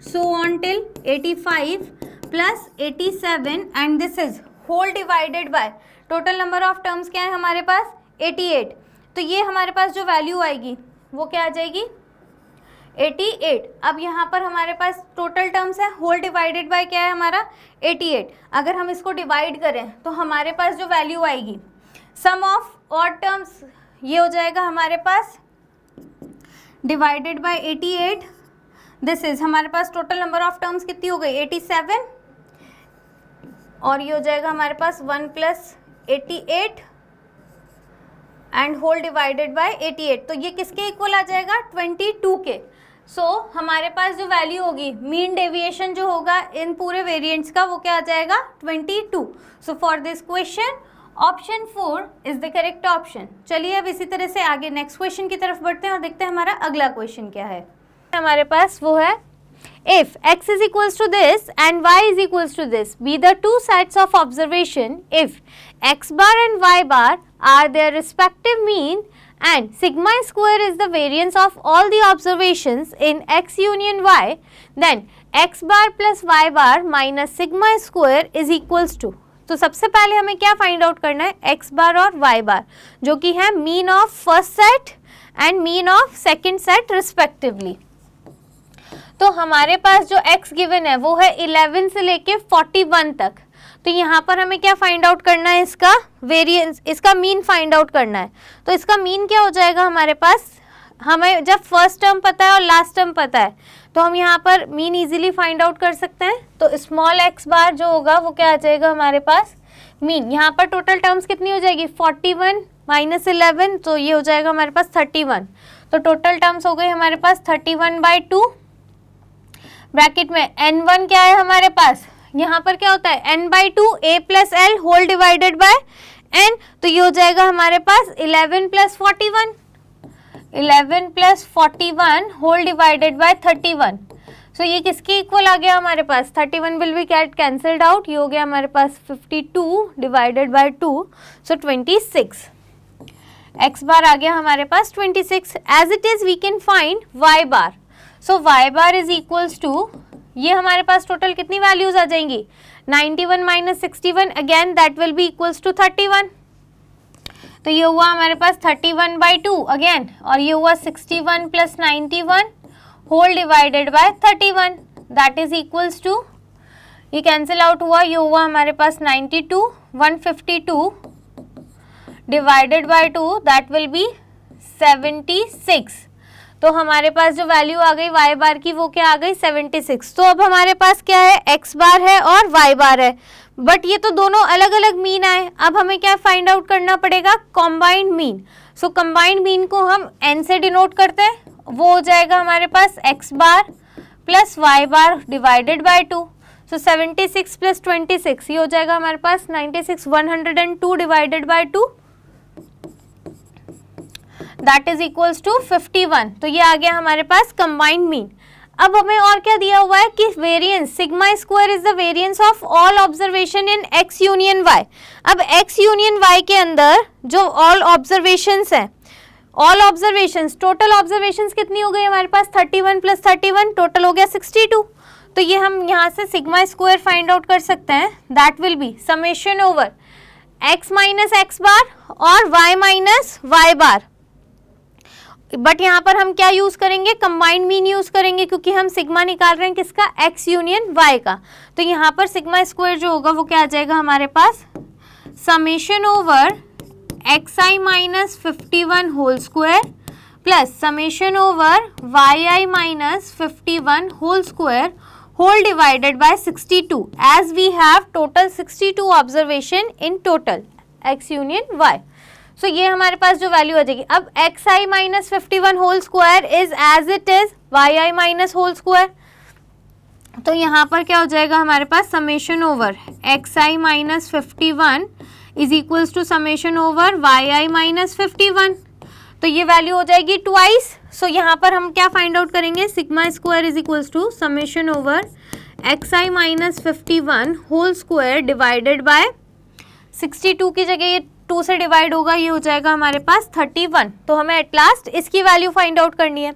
Speaker 1: so on till 85 plus 87 and this is whole divided by total number of terms क्या है हमारे पास 88। तो ये हमारे पास जो वैल्यू आएगी वो क्या आ जाएगी 88। अब यहाँ पर हमारे पास टोटल टर्म्स है, होल डिवाइडेड बाय क्या है हमारा 88। अगर हम इसको डिवाइड करें तो हमारे पास जो वैल्यू आएगी सम ऑफ ऑड टर्म्स ये हो जाएगा हमारे पास डिवाइडेड बाय 88। दिस इज हमारे पास टोटल नंबर ऑफ टर्म्स कितनी हो गई 87, और ये हो जाएगा हमारे पास 1 + 88 एंड होल डिवाइडेड बाय 88। तो ये किसके इक्वल आ जाएगा 22 के। सो हमारे पास जो वैल्यू होगी मीन डेविएशन जो होगा इन पूरे वेरिएंट्स का वो क्या आ जाएगा 22। सो for this question option 4 is the correct option. चलिए अब इसी तरह से आगे नेक्स्ट क्वेश्चन की तरफ बढ़ते हैं और देखते हैं हमारा अगला क्वेश्चन क्या है। हमारे पास वो है if x is equals to this and y is equals to this be the two sets of observation if x bar and y bar are their respective mean and sigma square is the variance of all the observations in x union y, then x bar plus y bar minus sigma square is equals to। तो सबसे पहले हमें क्या find out करना है x बार और y बार जो कि है mean of first set and mean of second set respectively. तो हमारे पास जो x गिवन है वो है 11 से लेके 41 तक। तो यहाँ पर हमें क्या फाइंड आउट करना है इसका वेरिएंस, इसका मीन फाइंड आउट करना है। तो इसका मीन क्या हो जाएगा हमारे पास, हमें जब फर्स्ट टर्म पता है और लास्ट टर्म पता है तो हम यहाँ पर मीन इजीली फाइंड आउट कर सकते हैं। तो स्मॉल x बार जो होगा वो क्या आ जाएगा हमारे पास मीन। यहाँ पर टोटल टर्म्स कितनी हो जाएगी 41 - 11, तो ये हो जाएगा हमारे पास 31। तो टोटल टर्म्स हो गई हमारे पास 31/2 ब्रैकेट में n1 क्या है हमारे पास, यहाँ पर क्या होता है n/2 a + l whole divided by n। तो ये हो जाएगा हमारे पास 11 + 41, 11 + 41 होल डिवाइडेड बाय 31। सो ये किसके इक्वल आ गया हमारे पास 31 will be get cancelled out, ये हो गया हमारे पास 52 divided by 2, so 26। x bar आ गया हमारे पास 26। As it is we can find y bar. So y bar is equals to, ये हमारे पास टोटल कितनी वैल्यूज आ जाएंगी 91 - 61, again that will be equals to 31। तो ये हुआ हमारे पास 31/2 अगेन, और ये हुआ 61 + 91 whole divided by 31 that is equals to, ये कैंसिल आउट हुआ, ये हुआ हमारे पास 92, 152 divided by 2 that will be 76। तो हमारे पास जो वैल्यू आ गई y बार की वो क्या आ गई 76। तो अब हमारे पास क्या है x बार है और y बार है, बट ये तो दोनों अलग अलग मीन आए। अब हमें क्या फाइंड आउट करना पड़ेगा कॉम्बाइंड मीन। सो कॉम्बाइंड मीन को हम n से डिनोट करते हैं, वो हो जाएगा हमारे पास x bar plus y bar divided by 2। So 76 + 26 ये हो जाएगा हमारे पास 96, 102 divided by 2 that is equals to 51। तो ये आ गया हमारे पास कंबाइंड मीन। अब हमें और क्या दिया हुआ है कि variance sigma square is the variance of all observation in x union y। अब x यूनियन y के अंदर जो ऑल ऑब्जर्वेशंस हैं, ऑल ऑब्जर्वेशंस टोटल ऑब्जर्वेशंस कितनी हो गई हमारे पास 31 + 31 टोटल हो गया 62। तो ये हम यहाँ से सिग्मा स्क्वायर फाइंड आउट कर सकते हैं, that will be summation over x - x बार और y - y बार। बट यहाँ पर हम क्या यूज करेंगे कंबाइंड मीन यूज करेंगे, क्योंकि हम सिग्मा निकाल रहे हैं किसका x यूनियन y का। तो यहाँ पर सिग्मा स्क्वायर जो होगा वो क्या आ जाएगा हमारे पास summation over xi - 51 whole square plus summation over yi - 51 whole square whole divided by 62 as we have total 62 observation in total x union y। So ये हमारे पास जो वैल्यू आ जाएगी। अब xi - 51 whole square is as it is yi - whole square. तो यहाँ पर क्या हो जाएगा हमारे पास summation over xi - 51 is equals to summation over yi - 51। तो ये वैल्यू हो जाएगी ट्वाइस। सो यहाँ पर हम क्या फाइंड आउट करेंगे sigma square is equals to summation over xi - 51 whole square divided by 62 की जगह ये 2 से डिवाइड होगा, ये हो जाएगा हमारे पास 31। तो हमें एट लास्ट इसकी वैल्यू फाइंड आउट करनी है।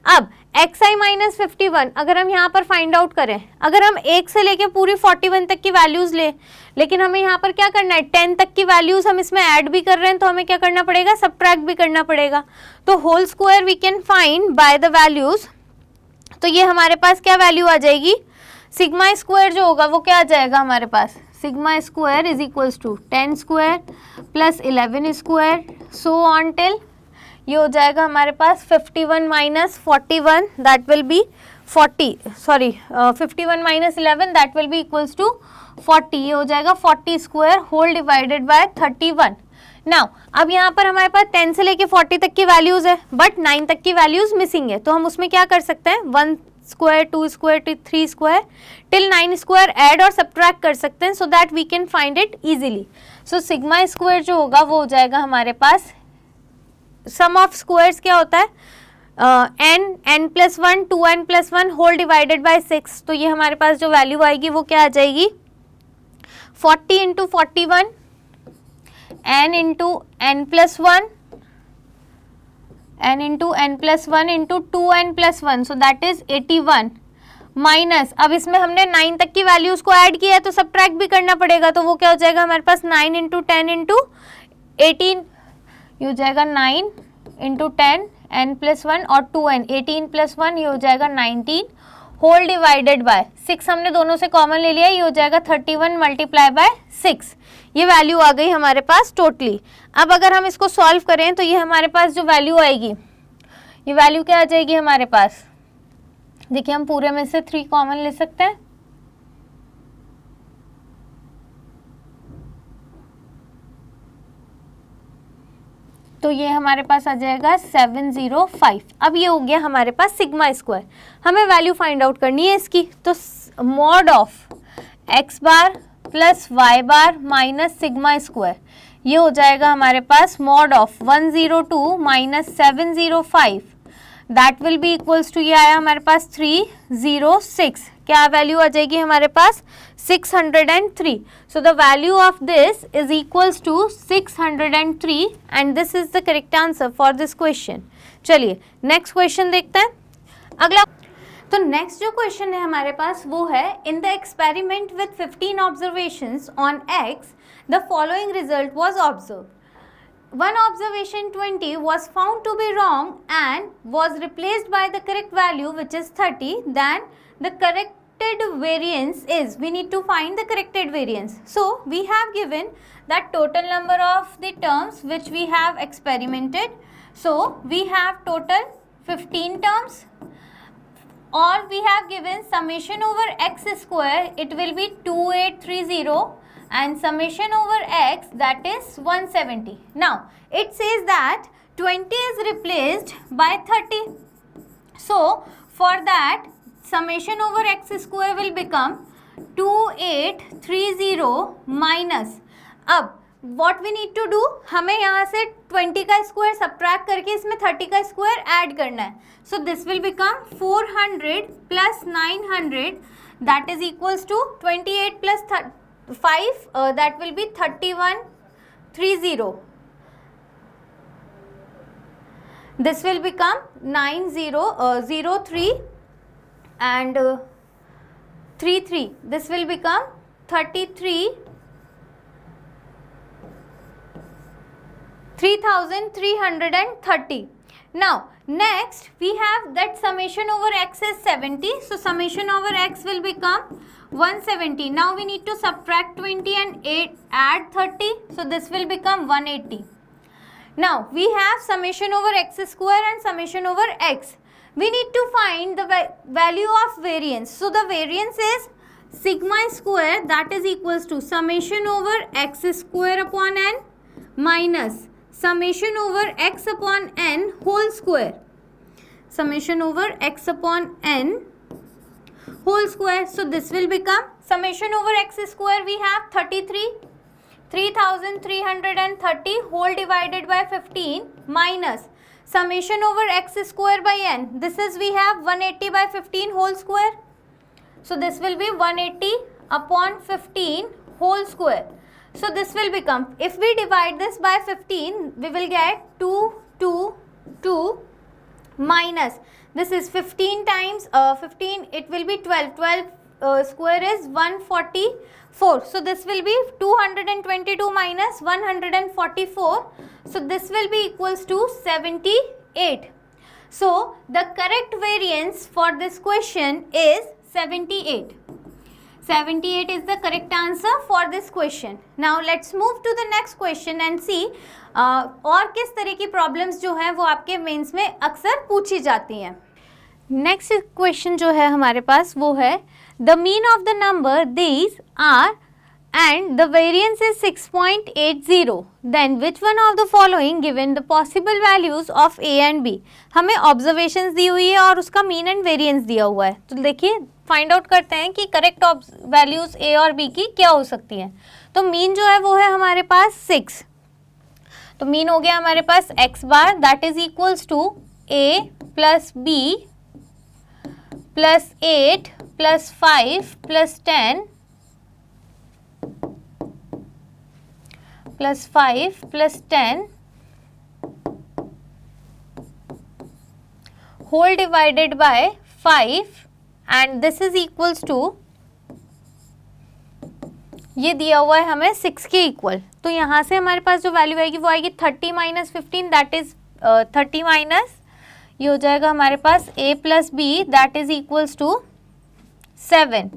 Speaker 1: अब xi माइनस 51 अगर हम यहाँ पर फाइंड आउट करें, अगर हम 1 से लेके पूरी 41 तक की वैल्यूज लेकिन हमें यहाँ पर क्या करना है, 10 तक की वैल्यूज हम इसमें ऐड भी कर रहे हैं, तो हमें क्या करना पड़ेगा, सब्ट्रैक्ट भी करना पड़ेगा। तो whole square we can find by the values. तो ये हमारे पास क्या वैल्यू आ जाएगी, सिग्मा स्क्वायर जो होगा वो क्या आ जाएगा हमारे पास, sigma square is equals to 10 square plus 11 square so on till ये हो जाएगा हमारे पास 51 minus 41 that will be 51 minus 11 that will be equals to 40, ये हो जाएगा 40 square whole divided by 31। Now अब यहाँ पर हमारे पास 10 से लेके 40 तक की वैल्यूज है बट 9 तक की वैल्यूज मिसिंग है, तो हम उसमें क्या कर सकते हैं, 1 square 2 square 3 square till 9 square add और सब्ट्रैक्ट कर सकते हैं, so that we can find it easily. So sigma square जो होगा वो हो जाएगा हमारे पास, सम ऑफ स्क्वायर्स क्या होता है, n plus 1 2n plus 1 whole divided by 6, तो ये हमारे पास जो वैल्यू आएगी वो क्या आ जाएगी, 40 into 41 n into n plus 1 n into n plus 1 into 2n plus 1, so that is 81 minus, अब इसमें हमने 9 तक की वैल्यूज को ऐड किया है तो सब्ट्रैक्ट भी करना पड़ेगा, तो वो क्या हो जाएगा हमारे पास 9 इंटू 10 इंटू 18, ये हो जाएगा 9 इंटू 10 n प्लस 1 और 2n 18 प्लस 1, ये हो जाएगा 19 होल डिवाइडेड बाय 6, हमने दोनों से कॉमन ले लिया, ये हो जाएगा 31 मल्टीप्लाई बाय 6, ये वैल्यू आ गई हमारे पास टोटली। अब अगर हम इसको सॉल्व करें तो ये हमारे पास जो वैल्यू आएगी, ये वैल्यू क्या आ जाएगी हमारे पास, देखिए हम पूरे में से 3 कॉमन ले सकते हैं, तो ये हमारे पास आ जाएगा 705। अब ये हो गया हमारे पास सिग्मा स्क्वायर, हमें वैल्यू फाइंड आउट करनी है इसकी, तो mod of X bar plus Y bar minus sigma square, ये हो जाएगा हमारे पास mod of 102 minus 705 that will be equals to, ये आया हमारे पास 306, क्या वैल्यू आ जाएगी हमारे पास 603, so the value of this is equals to 603 and this is the correct answer for this question. चलिए नेक्स्ट क्वेश्चन देखते हैं अगला। तो नेक्स्ट जो क्वेश्चन है हमारे पास वो है, in the experiment with 15 observations on x the following result was observe. One observation 20 was found to be wrong and was replaced by the correct value which is 30. Then the corrected variance is, we need to find the corrected variance. So we have given that total number of the terms which we have experimented. So we have total 15 terms, or we have given summation over x square, it will be 2830 and summation over x that is 170. Now it says that 20 is replaced by 30. So for that summation over x square will become 2830 minus, अब what we need to do, हमें यहाँ से 20 का square subtract करके इसमें 30 का square add करना है, so this will become 400 plus 900 that is equals to 28 plus 5 that will be 3130, this will become 9003 and 33, this will become 3330. Now next we have that summation over x is 70, so summation over x will become 170. Now we need to subtract 20 and add 30, so this will become 180. Now we have summation over x square and summation over x. We need to find the value of variance. So the variance is sigma square that is equals to summation over x square upon n minus summation over x upon n whole square. Summation over x upon n whole square. So this will become summation over x square, we have 3330 whole divided by 15 minus summation over x square by n, this is we have 180 by 15 whole square, so this will be 180 upon 15 whole square. So this will become, if we divide this by 15 we will get 222 minus this is 15 times 15, it will be 12. 12 square is 144. So this will be 222 minus 144. So this will be equals to 78. So the correct variance for this question is 78. 78 is the correct answer for this question. Now let's move to the next question and see और किस तरह की problems जो हैं वो आपके mains में अक्सर पूछी जाती हैं. नेक्स्ट क्वेश्चन जो है हमारे पास वो है the mean of the number these are and the variance is 6.80, then which one of the following given the possible values of a and b. हमें ऑब्जर्वेशंस दी हुई है और उसका मीन एंड वेरिएंस दिया हुआ है. तो देखिए फाइंड आउट करते हैं कि करेक्ट वैल्यूज a और b की क्या हो सकती हैं. तो मीन जो है वो है हमारे पास 6. तो मीन हो गया हमारे पास x bar that is equals to a plus b plus 8 plus 5 plus 10 plus 5 plus 10 whole divided by 5 and this is equals to ये दिया हुआ है हमें 6 के इक्वल. तो यहाँ से हमारे पास जो वैल्यू आएगी वो आएगी 30 माइनस 15 दैट इज 30 माइनस ये हो जाएगा हमारे पास a plus b that is equals to 7.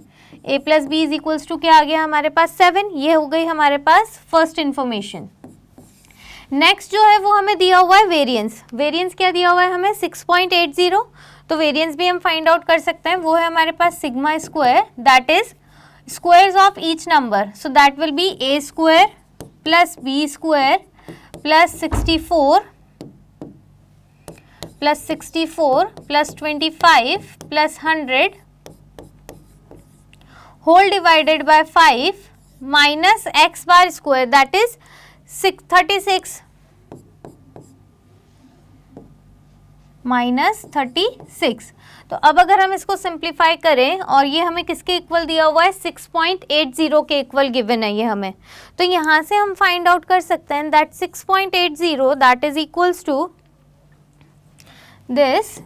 Speaker 1: a plus b is equals to क्या आ गया हमारे पास 7. ये हो गई हमारे पास फर्स्ट इंफॉर्मेशन. नेक्स्ट जो है वो हमें दिया हुआ है वेरिएंस. वेरिएंस क्या दिया हुआ है हमें 6.80. तो वेरिएंस भी हम फाइंड आउट कर सकते हैं. वो है हमारे पास sigma square that is squares of each number. So that will be a square plus b square plus 64 plus 25 plus 100 whole divided by 5 minus x bar square that is 36 minus 36. तो अब अगर हम इसको सिंप्लीफाई करें और ये हमें किसके इक्वल दिया हुआ है 6.80 के इक्वल गिवन है ये हमें. तो यहाँ से हम फाइंड आउट कर सकते हैं that 6.80 that is equals to this.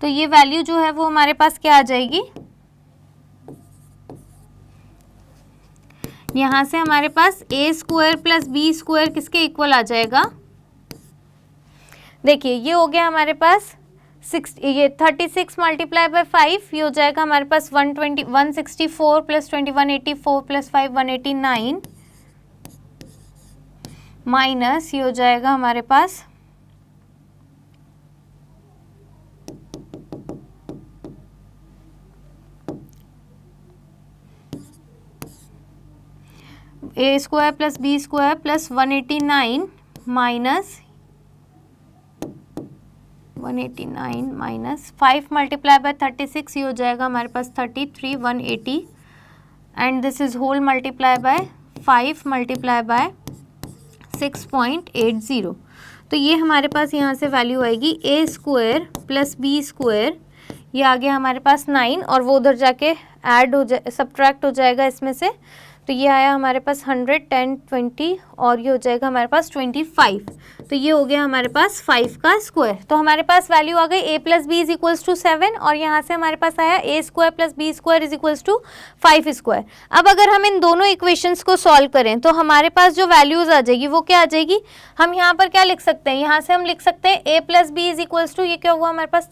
Speaker 1: तो ये वैल्यू जो है वो हमारे पास क्या आ जाएगी यहाँ से हमारे पास a square plus b square किसके इक्वल आ जाएगा. देखिए ये हो गया हमारे पास 36 मल्टीप्लाई बाय 5 ये हो जाएगा हमारे पास 164 प्लस 2184 प्लस 5 189 माइनस ये हो जाएगा हमारे पास a square plus b square plus 189 minus 5 multiply by 36 ये हो जाएगा हमारे पास 33 180 and this is whole multiply by 5 multiply by 6.80. तो ये हमारे पास यहाँ से वैल्यू आएगी a square plus b square ये आ गया हमारे पास 9 और वो उधर जाके ऐड हो जाए सब्ट्रैक्ट हो जाएगा इसमें से. तो ये आया हमारे पास 100 10 20 और ये हो जाएगा हमारे पास 25. तो ये हो गया हमारे पास 5 का स्क्वायर. तो हमारे पास वैल्यू आ गई a plus b is equals to 7 और यहाँ से हमारे पास आया a square plus b square is equals to 5 square. अब अगर हम इन दोनों इक्वेशंस को सॉल्व करें तो हमारे पास जो वैल्यूज आ जाएगी वो क्या आ जाएगी. हम यहाँ पर क्या लिख सकते हैं यहाँ से हम लिख सकते हैं a plus b is equals to ये क्या हुआ हमारे पास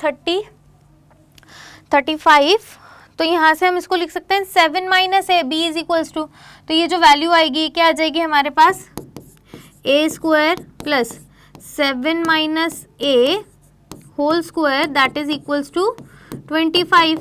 Speaker 1: 35. तो यहाँ से हम इसको लिख सकते हैं 7 minus a b is equals to. तो ये जो वैल्यू आएगी क्या आ जाएगी हमारे पास a square plus 7 minus a whole square that is equals to 25.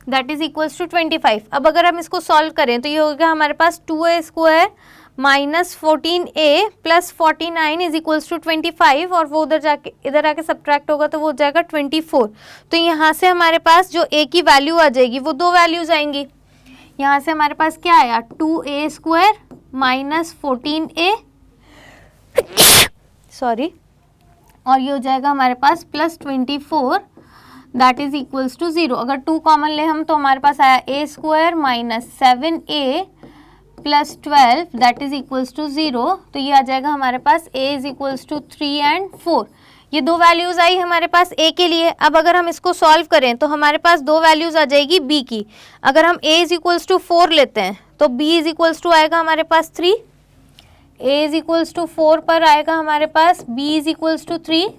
Speaker 1: That is equals to 25. अब अगर हम इसको सॉल्व करें तो ये होगा हमारे पास 2a square minus 14a plus 49 is equals to 25 और वो उधर जाके इधर आके सब्ट्रैक्ट होगा तो वो हो जाएगा 24. तो यहाँ से हमारे पास जो a की वैल्यू आ जाएगी वो दो वैल्यूज आएंगी. यहाँ से हमारे पास क्या आया 2a square minus 14a sorry और ये हो जाएगा हमारे पास plus 24 that is equals to 0. अगर 2 कॉमन ले हम तो हमारे पास आया a square minus 7a plus 12 that is equals to 0, तो ये आ जाएगा हमारे पास a is equals to 3 and 4। ये दो वैल्यूज़ आई हमारे पास a के लिए। अब अगर हम इसको सॉल्व करें तो हमारे पास दो वैल्यूज़ आ जाएगी b की। अगर हम a इज इक्वल्स टू 4 लेते हैं तो b इज इक्वल्स टू आएगा हमारे पास 3, a इज इक्वल्स टू 4 पर आएगा हमारे पास b इज इक्वल्स टू 3,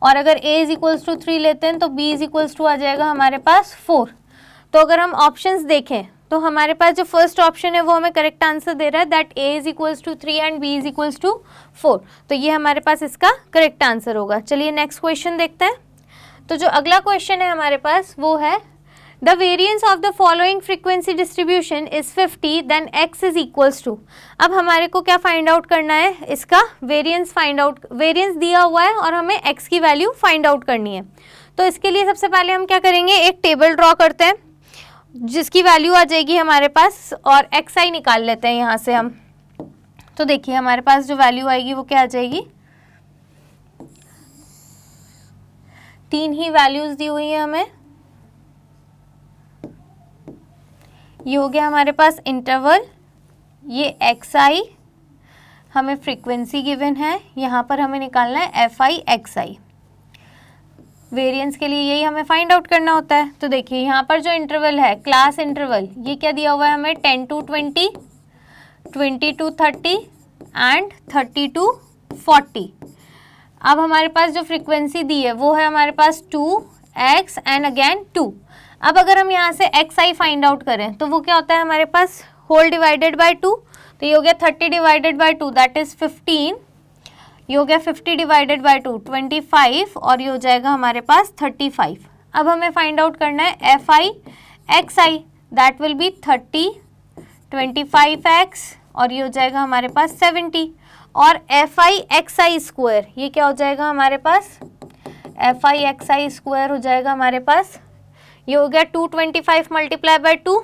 Speaker 1: और अगर a इज इक्वल्स टू 3 लेते हैं तो b इज इक्वल्स टू आ जाएगा हमारे पास 4। तो अगर हम ऑप्शंस देखें तो हमारे पास जो फर्स्ट ऑप्शन है वो हमें करेक्ट आंसर दे रहा है that a is equals to 3 and b is equals to 4, तो ये हमारे पास इसका करेक्ट आंसर होगा। चलिए नेक्स्ट क्वेश्चन देखते हैं। तो जो अगला क्वेश्चन है हमारे पास वो है the variance of the following frequency distribution is 50 then x is equals to. अब हमारे को क्या फाइंड आउट करना है, इसका वेरिएंस फाइंड आउट, वेरिएंस दिया हुआ है और हमें x की वैल्यू फाइंड आउट करनी है। तो इसके लिए सबसे पहले हम क्या करेंगे, एक टेबल ड्रॉ करते हैं जिसकी वैल्यू आ जाएगी हमारे पास, और xi निकाल लेते हैं यहाँ से हम। तो देखिए हमारे पास जो वैल्यू आएगी वो क्या आ जाएगी, 3 ही वैल्यूज दी हुई है हमें। ये हो गया हमारे पास इंटरवल, ये xi हमें फ्रीक्वेंसी गिवन है, यहाँ पर हमें निकालना है fi xi। वेरिएंस के लिए यही हमें फाइंड आउट करना होता है। तो देखिए यहाँ पर जो इंटरवल है, क्लास इंटरवल, ये क्या दिया हुआ है हमें, 10 to 20, 20 to 30 एंड 30 to 40। अब हमारे पास जो फ्रीक्वेंसी दी है वो है हमारे पास 2x एंड अगेन 2। अब अगर हम यहाँ से xi फाइंड आउट करें तो वो क्या होता है हमारे पास, होल डिवाइडेड बाय 2, तो ये हो गया 30 डिवाइडेड बाय 2 दैट इज 15, ये हो गया 50 डिवाइडेड बाय 2 25, और ये हो जाएगा हमारे पास 35। अब हमें फाइंड आउट करना है fi xi that will B 30 25x, और ये हो जाएगा हमारे पास 70, और fi xi स्क्वायर ये क्या हो जाएगा हमारे पास, fi xi स्क्वायर हो जाएगा हमारे पास, ये हो गया 225 मल्टीप्लाई बाय 2,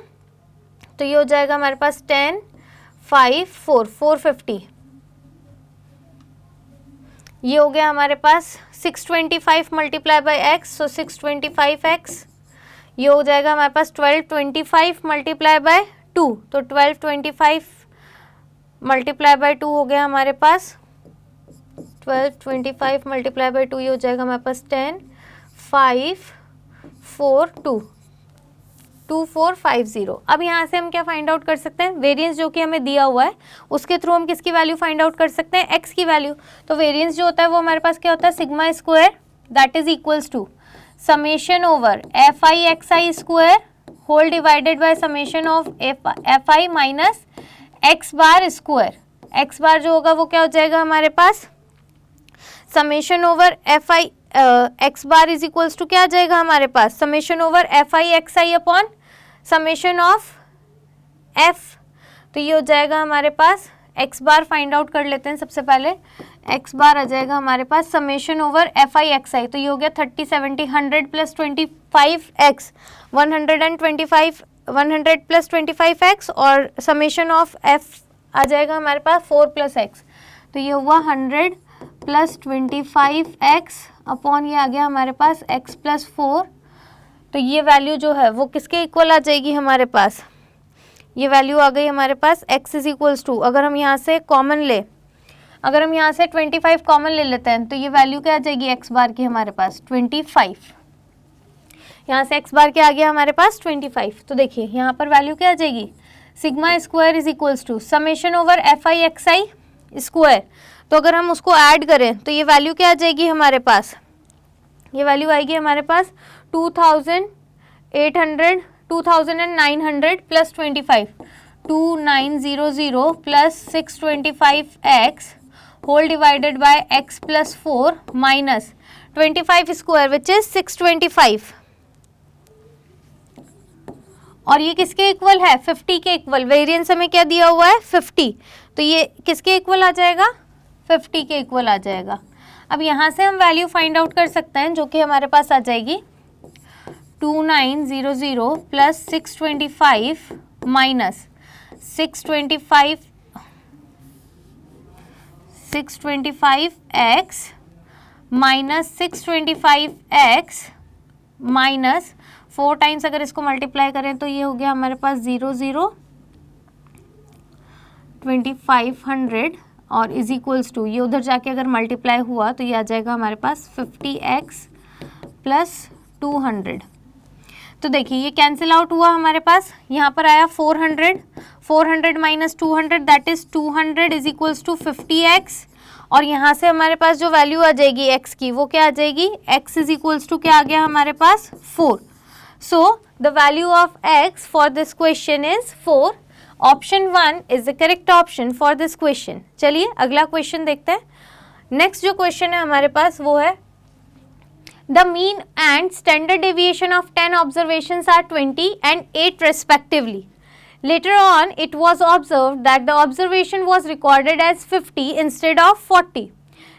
Speaker 1: तो ये हो जाएगा हमारे पास 10 5 4 450, ये हो गया हमारे पास 625 multiply by x, so 625x, ये हो जाएगा हमारे पास 1225 मल्टीप्लाई बाय 2, तो 1225 मल्टीप्लाई बाय 2 हो गया हमारे पास 1225 मल्टीप्लाई बाय 2, ये हो जाएगा हमारे पास 10 5 4 2 2450। अब यहाँ से हम क्या फाइंड आउट कर सकते हैं, वेरिएंस जो कि हमें दिया हुआ है उसके थ्रू हम किसकी वैल्यू फाइंड आउट कर सकते हैं, x की वैल्यू। तो वेरिएंस जो होता है वो हमारे पास क्या होता है, sigma square that is equals to summation over fi xi square whole divided by summation of fi minus x bar square. x bar जो होगा वो क्या हो जाएगा हमारे पास, summation over fi x bar is equals to क्या आ जाएगा हमारे पास, summation over fi xi upon summation of f। तो ये हो जाएगा हमारे पास, x बार फाइंड आउट कर लेते हैं सबसे पहले, x बार आ जाएगा हमारे पास समेशन ओवर fi xi, तो ये हो गया 30 70 100 प्लस 25x 125 100 प्लस 25x, और समेशन ऑफ f आ जाएगा हमारे पास 4 प्लस x, तो ये हुआ 100 प्लस 25x अपॉन ये आ गया हमारे पास x प्लस 4। तो ये वैल्यू जो है वो किसके इक्वल आ जाएगी हमारे पास, ये वैल्यू आ गई हमारे पास x इज इक्वल्स टू, अगर हम यहाँ से कॉमन ले, अगर हम यहाँ से 25 कॉमन ले लेते हैं तो ये वैल्यू क्या आ जाएगी x बार की हमारे पास 25, यहाँ से x बार क्या आ गया हमारे पास 25। तो देखिए यहाँ पर वैल्यू क्या आ जाएगी, sigma square is equals to summation over fi xi square. तो अगर हम उसको ऐड करें तो ये वैल्यू क्या आ जाएगी हमारे पास, ये वैल्यू आएगी हमारे पास 2900 plus 25 2900 plus 625x whole divided by x plus 4 minus 25 square which is 625, और ये किसके इक्वल है, 50 के इक्वल। वेरिएंस हमें क्या दिया हुआ है 50, तो ये किसके इक्वल आ जाएगा, 50 के इक्वल आ जाएगा। अब यहाँ से हम वैल्यू फाइंड आउट कर सकते हैं जो कि हमारे पास आ जाएगी 2900 plus 625 minus 625x minus 625x minus 4 times अगर इसको मल्टीप्लाई करें तो ये हो गया हमारे पास 00 2500 और इज इक्वल्स टू, ये उधर जाके अगर मल्टीप्लाई हुआ तो ये आ जाएगा हमारे पास 50x प्लस 200। तो देखिए ये कैंसिल आउट हुआ हमारे पास, यहाँ पर आया 400 minus 200 that is 200 is equals to 50x, और यहाँ से हमारे पास जो वैल्यू आ जाएगी x की वो क्या आ जाएगी, x इज इक्वल्स टू क्या आ गया हमारे पास 4। सो the value of x for this question is 4। Option 1 is the correct option for this question. चलिए अगला क्वेश्चन देखते हैं। नेक्स्ट जो क्वेश्चन है हमारे पास वो है The mean and standard deviation of 10 observations are 20 and 8 respectively. Later on, it was observed that the observation was recorded as 50 instead of 40.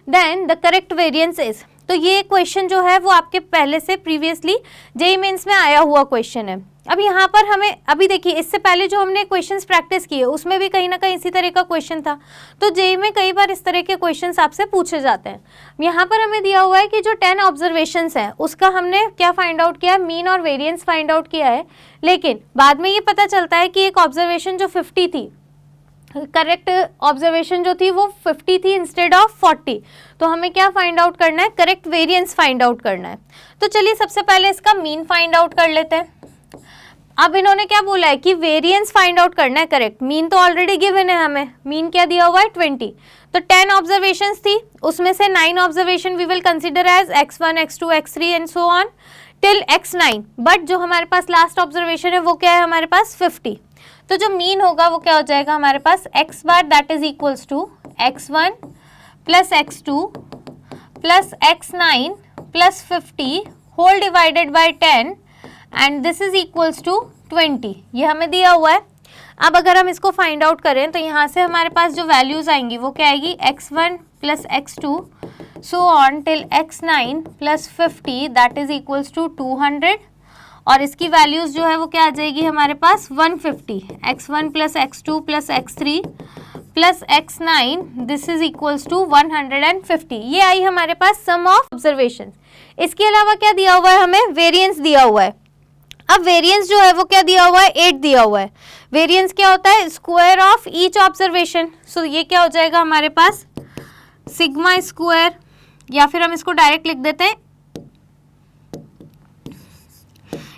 Speaker 1: Then the correct variance is. तो ये क्वेश्चन जो है वो आपके पहले से प्रीवियसली जेईई मेंस में आया हुआ क्वेश्चन है। अब यहाँ पर हमें अभी देखिए इससे पहले जो हमने क्वेश्चंस प्रैक्टिस किए उसमें भी कहीं ना कहीं इसी तरह का क्वेश्चन था, तो जेईई में कई बार इस तरह के क्वेश्चंस आपसे पूछे जाते हैं। यहाँ पर हमें दिया हुआ है कि जो 10 ऑब्जर्वेशंस हैं उसका हमने क्या फाइंड आउट किया है, मीन और वेरिएंस फाइंड आउट किया है, लेकिन बाद में ये पता चलता है कि एक ऑब्जर्वेशन जो 50 थी, करेक्ट ऑब्जर्वेशन जो थी वो 50 थी इंस्टेड ऑफ 40। तो हमें क्या फाइंड आउट करना है, करेक्ट वेरिएंस फाइंड आउट करना है। तो चलिए सबसे पहले इसका मीन फाइंड आउट कर लेते हैं। अब इन्होंने क्या बोला है कि वेरिएंस फाइंड आउट करना है, करेक्ट। मीन तो ऑलरेडी गिवन है हमें, मीन क्या दिया हुआ है 20। तो 10 ऑब्जर्वेशंस थी, उसमें से 9 observation we will consider as x1 x2 x3 and so on till x9, but जो हमारे पास लास्ट ऑब्जर्वेशन है वो क्या है हमारे पास 50। तो जो मीन होगा वो क्या हो जाएगा हमारे पास x bar that is equals to x1 plus x2 plus x9 plus 50 whole divided by 10 and this is equals to 20। ये हमें दिया हुआ है। अब अगर हम इसको फाइंड आउट करें तो यहाँ से हमारे पास जो वैल्यूज आएंगी वो क्या आएगी, x1 plus x2 so on till x9 plus 50 that is equals to 200, और इसकी वैल्यूज जो है वो क्या आ जाएगी हमारे पास 150। x1 plus x2 plus x3 plus x9 this is equals to 150। ये आई हमारे पास सम ऑफ ऑब्जर्वेशन। इसके अलावा क्या दिया हुआ है, हमें वेरिएंस दिया हुआ है। अब वेरिएंस जो है वो क्या दिया हुआ है, 8 दिया हुआ है। वेरिएंस क्या होता है, स्क्वायर ऑफ ईच ऑब्जर्वेशन। सो ये क्या हो जाएगा हमारे पास सिग्मा स्क्वायर, या फिर हम इसको डायरेक्ट लिख देते हैं,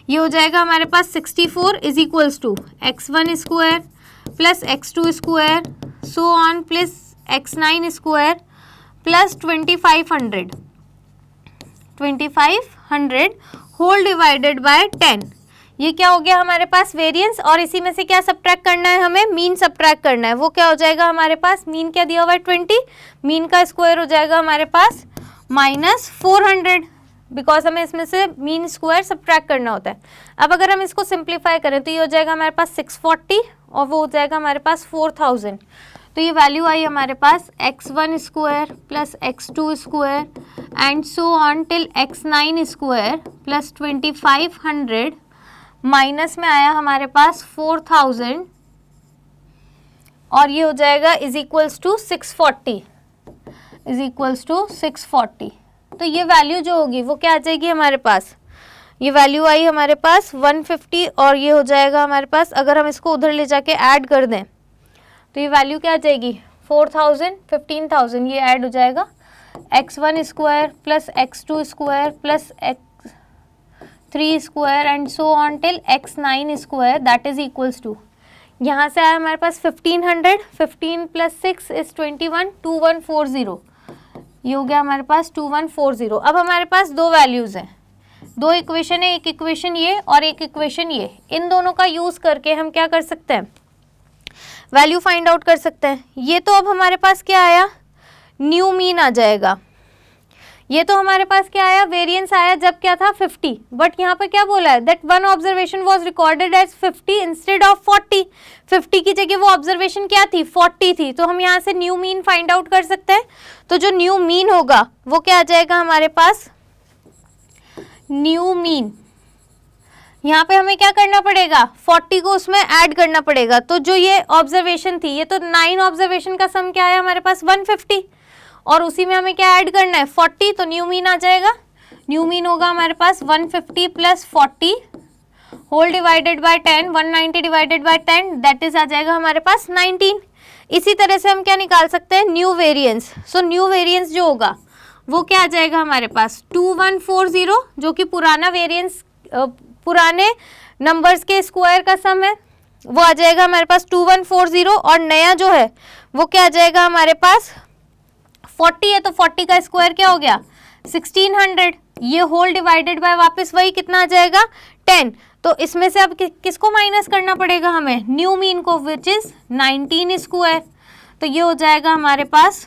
Speaker 1: ये हो जाएगा हमारे पास 64 is equals to x1 square plus x2 square so on plus x9 square plus 2500 whole divided by 10। ये क्या हो गया हमारे पास वेरिएंस, और इसी में से क्या सब्ट्रैक्ट करना है, हमें मीन सब्ट्रैक्ट करना है। वो क्या हो जाएगा हमारे पास, मीन क्या दिया हुआ है 20, मीन का स्क्वायर हो जाएगा हमारे पास माइनस 400, बिकॉज हमें इसमें से मीन स्क्वायर सब्ट्रैक्ट करना होता है। अब अगर हम इसको सिंप्लीफाई करें तो ये हो जाएगा हमारे पास 640 और वो हो जाएगा हमारे पास 4000। तो ये वैल्यू आई हमारे पास x1 square plus x2 square and so on till x9 square plus 2500 minus में आया हमारे पास 4000 और ये हो जाएगा is equals to 640, is equals to 640। तो ये वैल्यू जो होगी वो क्या आ जाएगी हमारे पास, ये वैल्यू आई हमारे पास 150 और ये हो जाएगा हमारे पास, अगर हम इसको उधर ले जाके ऐड कर दें तो ये वैल्यू क्या आ जाएगी 4000 15000, ये ऐड हो जाएगा x1 square plus x2 square plus x3 square and so on till x9 square that is equals to, यहाँ से आया हमारे पास 1500, 15 प्लस 6 इज 21, 2140, ये हो गया हमारे पास 2140। अब हमारे पास दो वैल्यूज़ हैं, दो इक्वेशन है, एक इक्वेशन ये और एक इक्वेशन ये, इन दोनों का यूज़ करके हम क्या कर सकते हैं, वैल्यू फाइंड आउट कर सकते हैं। ये तो अब हमारे पास क्या आया, न्यू मीन आ जाएगा। ये तो हमारे पास क्या आया, वेरिएंस आया जब क्या था 50, बट यहाँ पे क्या बोला है that one observation was recorded as 50 instead of 40। 50 की जगह वो ऑब्जर्वेशन क्या थी 40 थी, तो हम यहाँ से न्यू मीन फाइंड आउट कर सकते हैं। तो जो न्यू मीन होगा वो क्या आ जाएगा हमारे पास, न्यू मीन। यहाँ पे हमें क्या करना पड़ेगा, 40 को उसमें ऐड करना पड़ेगा। तो जो ये ऑब्जर्वेशन थी, ये तो 9 ऑब्जर्वेशन का सम क्या है हमारे पास 150, और उसी में हमें क्या ऐड करना है 40, तो न्यू मीन आ जाएगा। न्यू मीन होगा हमारे पास 150 plus 40 whole divided by 10, 190 divided by 10 that is आ जाएगा हमारे पास 19। इसी तरह से हम क्या निकाल सकते हैं, new variance. So new variance जो होगा वो क्या आ जाएगा हमारे पास 2140, जो कि पुराना वेरिएंस पुराने नंबर्स के स्क्वायर का सम है, वो आ जाएगा हमारे पास 2140। और नया जो है वो क्या आ जाएगा हमारे पास 40 है, तो 40 का स्क्वायर क्या हो गया 1600। ये होल डिवाइडेड बाय वापस वही कितना आ जाएगा 10। तो इसमें से अब किसको माइनस करना पड़ेगा हमें, न्यू मीन को, विच इज 19 स्क्वायर। तो ये हो जाएगा हमारे पास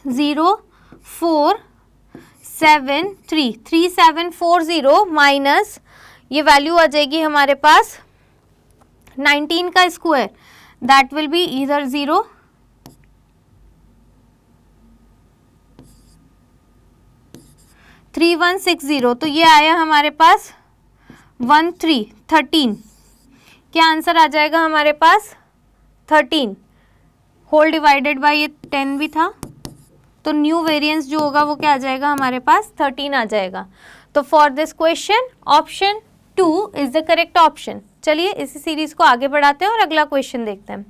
Speaker 1: 3740 माइनस ये वैल्यू आ जाएगी हमारे पास 19 का स्क्वायर, दैट विल बी इधर 0 3160। तो ये आया हमारे पास 13 क्या आंसर आ जाएगा हमारे पास 13, होल डिवाइडेड बाय ये 10 भी था, तो न्यू वेरिएंस जो होगा वो क्या आ जाएगा हमारे पास 13 आ जाएगा। तो for this question option 2 is the correct option. चलिए इसी सीरीज को आगे बढ़ाते हैं और अगला क्वेश्चन देखते हैं।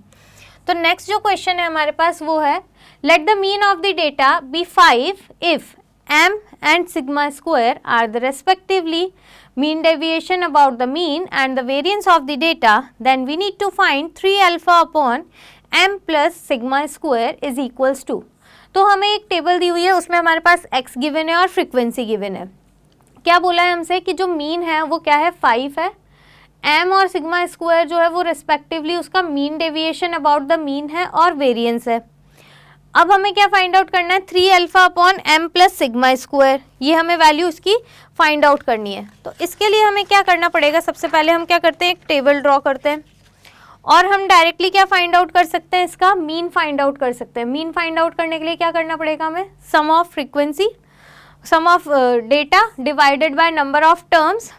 Speaker 1: तो नेक्स्ट जो क्वेश्चन है हमारे पास वो है, let the mean of the data be 5 if m and sigma square are the respectively mean deviation about the mean and the variance of the data, then we need to find 3 alpha upon m plus sigma square is equals to। तो हमें एक table दी हुई है, उसमें हमारे पास x given है और फ्रीक्वेंसी गिवन है। क्या बोला है हमसे कि जो मीन है वो क्या है 5 है, m और सिग्मा स्क्वायर जो है वो रेस्पेक्टिवली उसका mean deviation about the mean है और वेरिएंस है। अब हमें क्या फाइंड आउट करना है 3 alpha upon m plus sigma square, ये हमें वैल्यू इसकी फाइंड आउट करनी है। तो इसके लिए हमें क्या करना पड़ेगा, सबसे पहले हम क्या करते हैं एक टेबल ड्रॉ करते हैं और हम डायरेक्टली क्या फाइंड आउट कर सकते हैं, इसका मीन फाइंड आउट कर सकते हैं। मीन फाइंड आउट करने के लिए क्या करना पड़ेगा हमें, sum of frequency, sum of data divided by number of terms,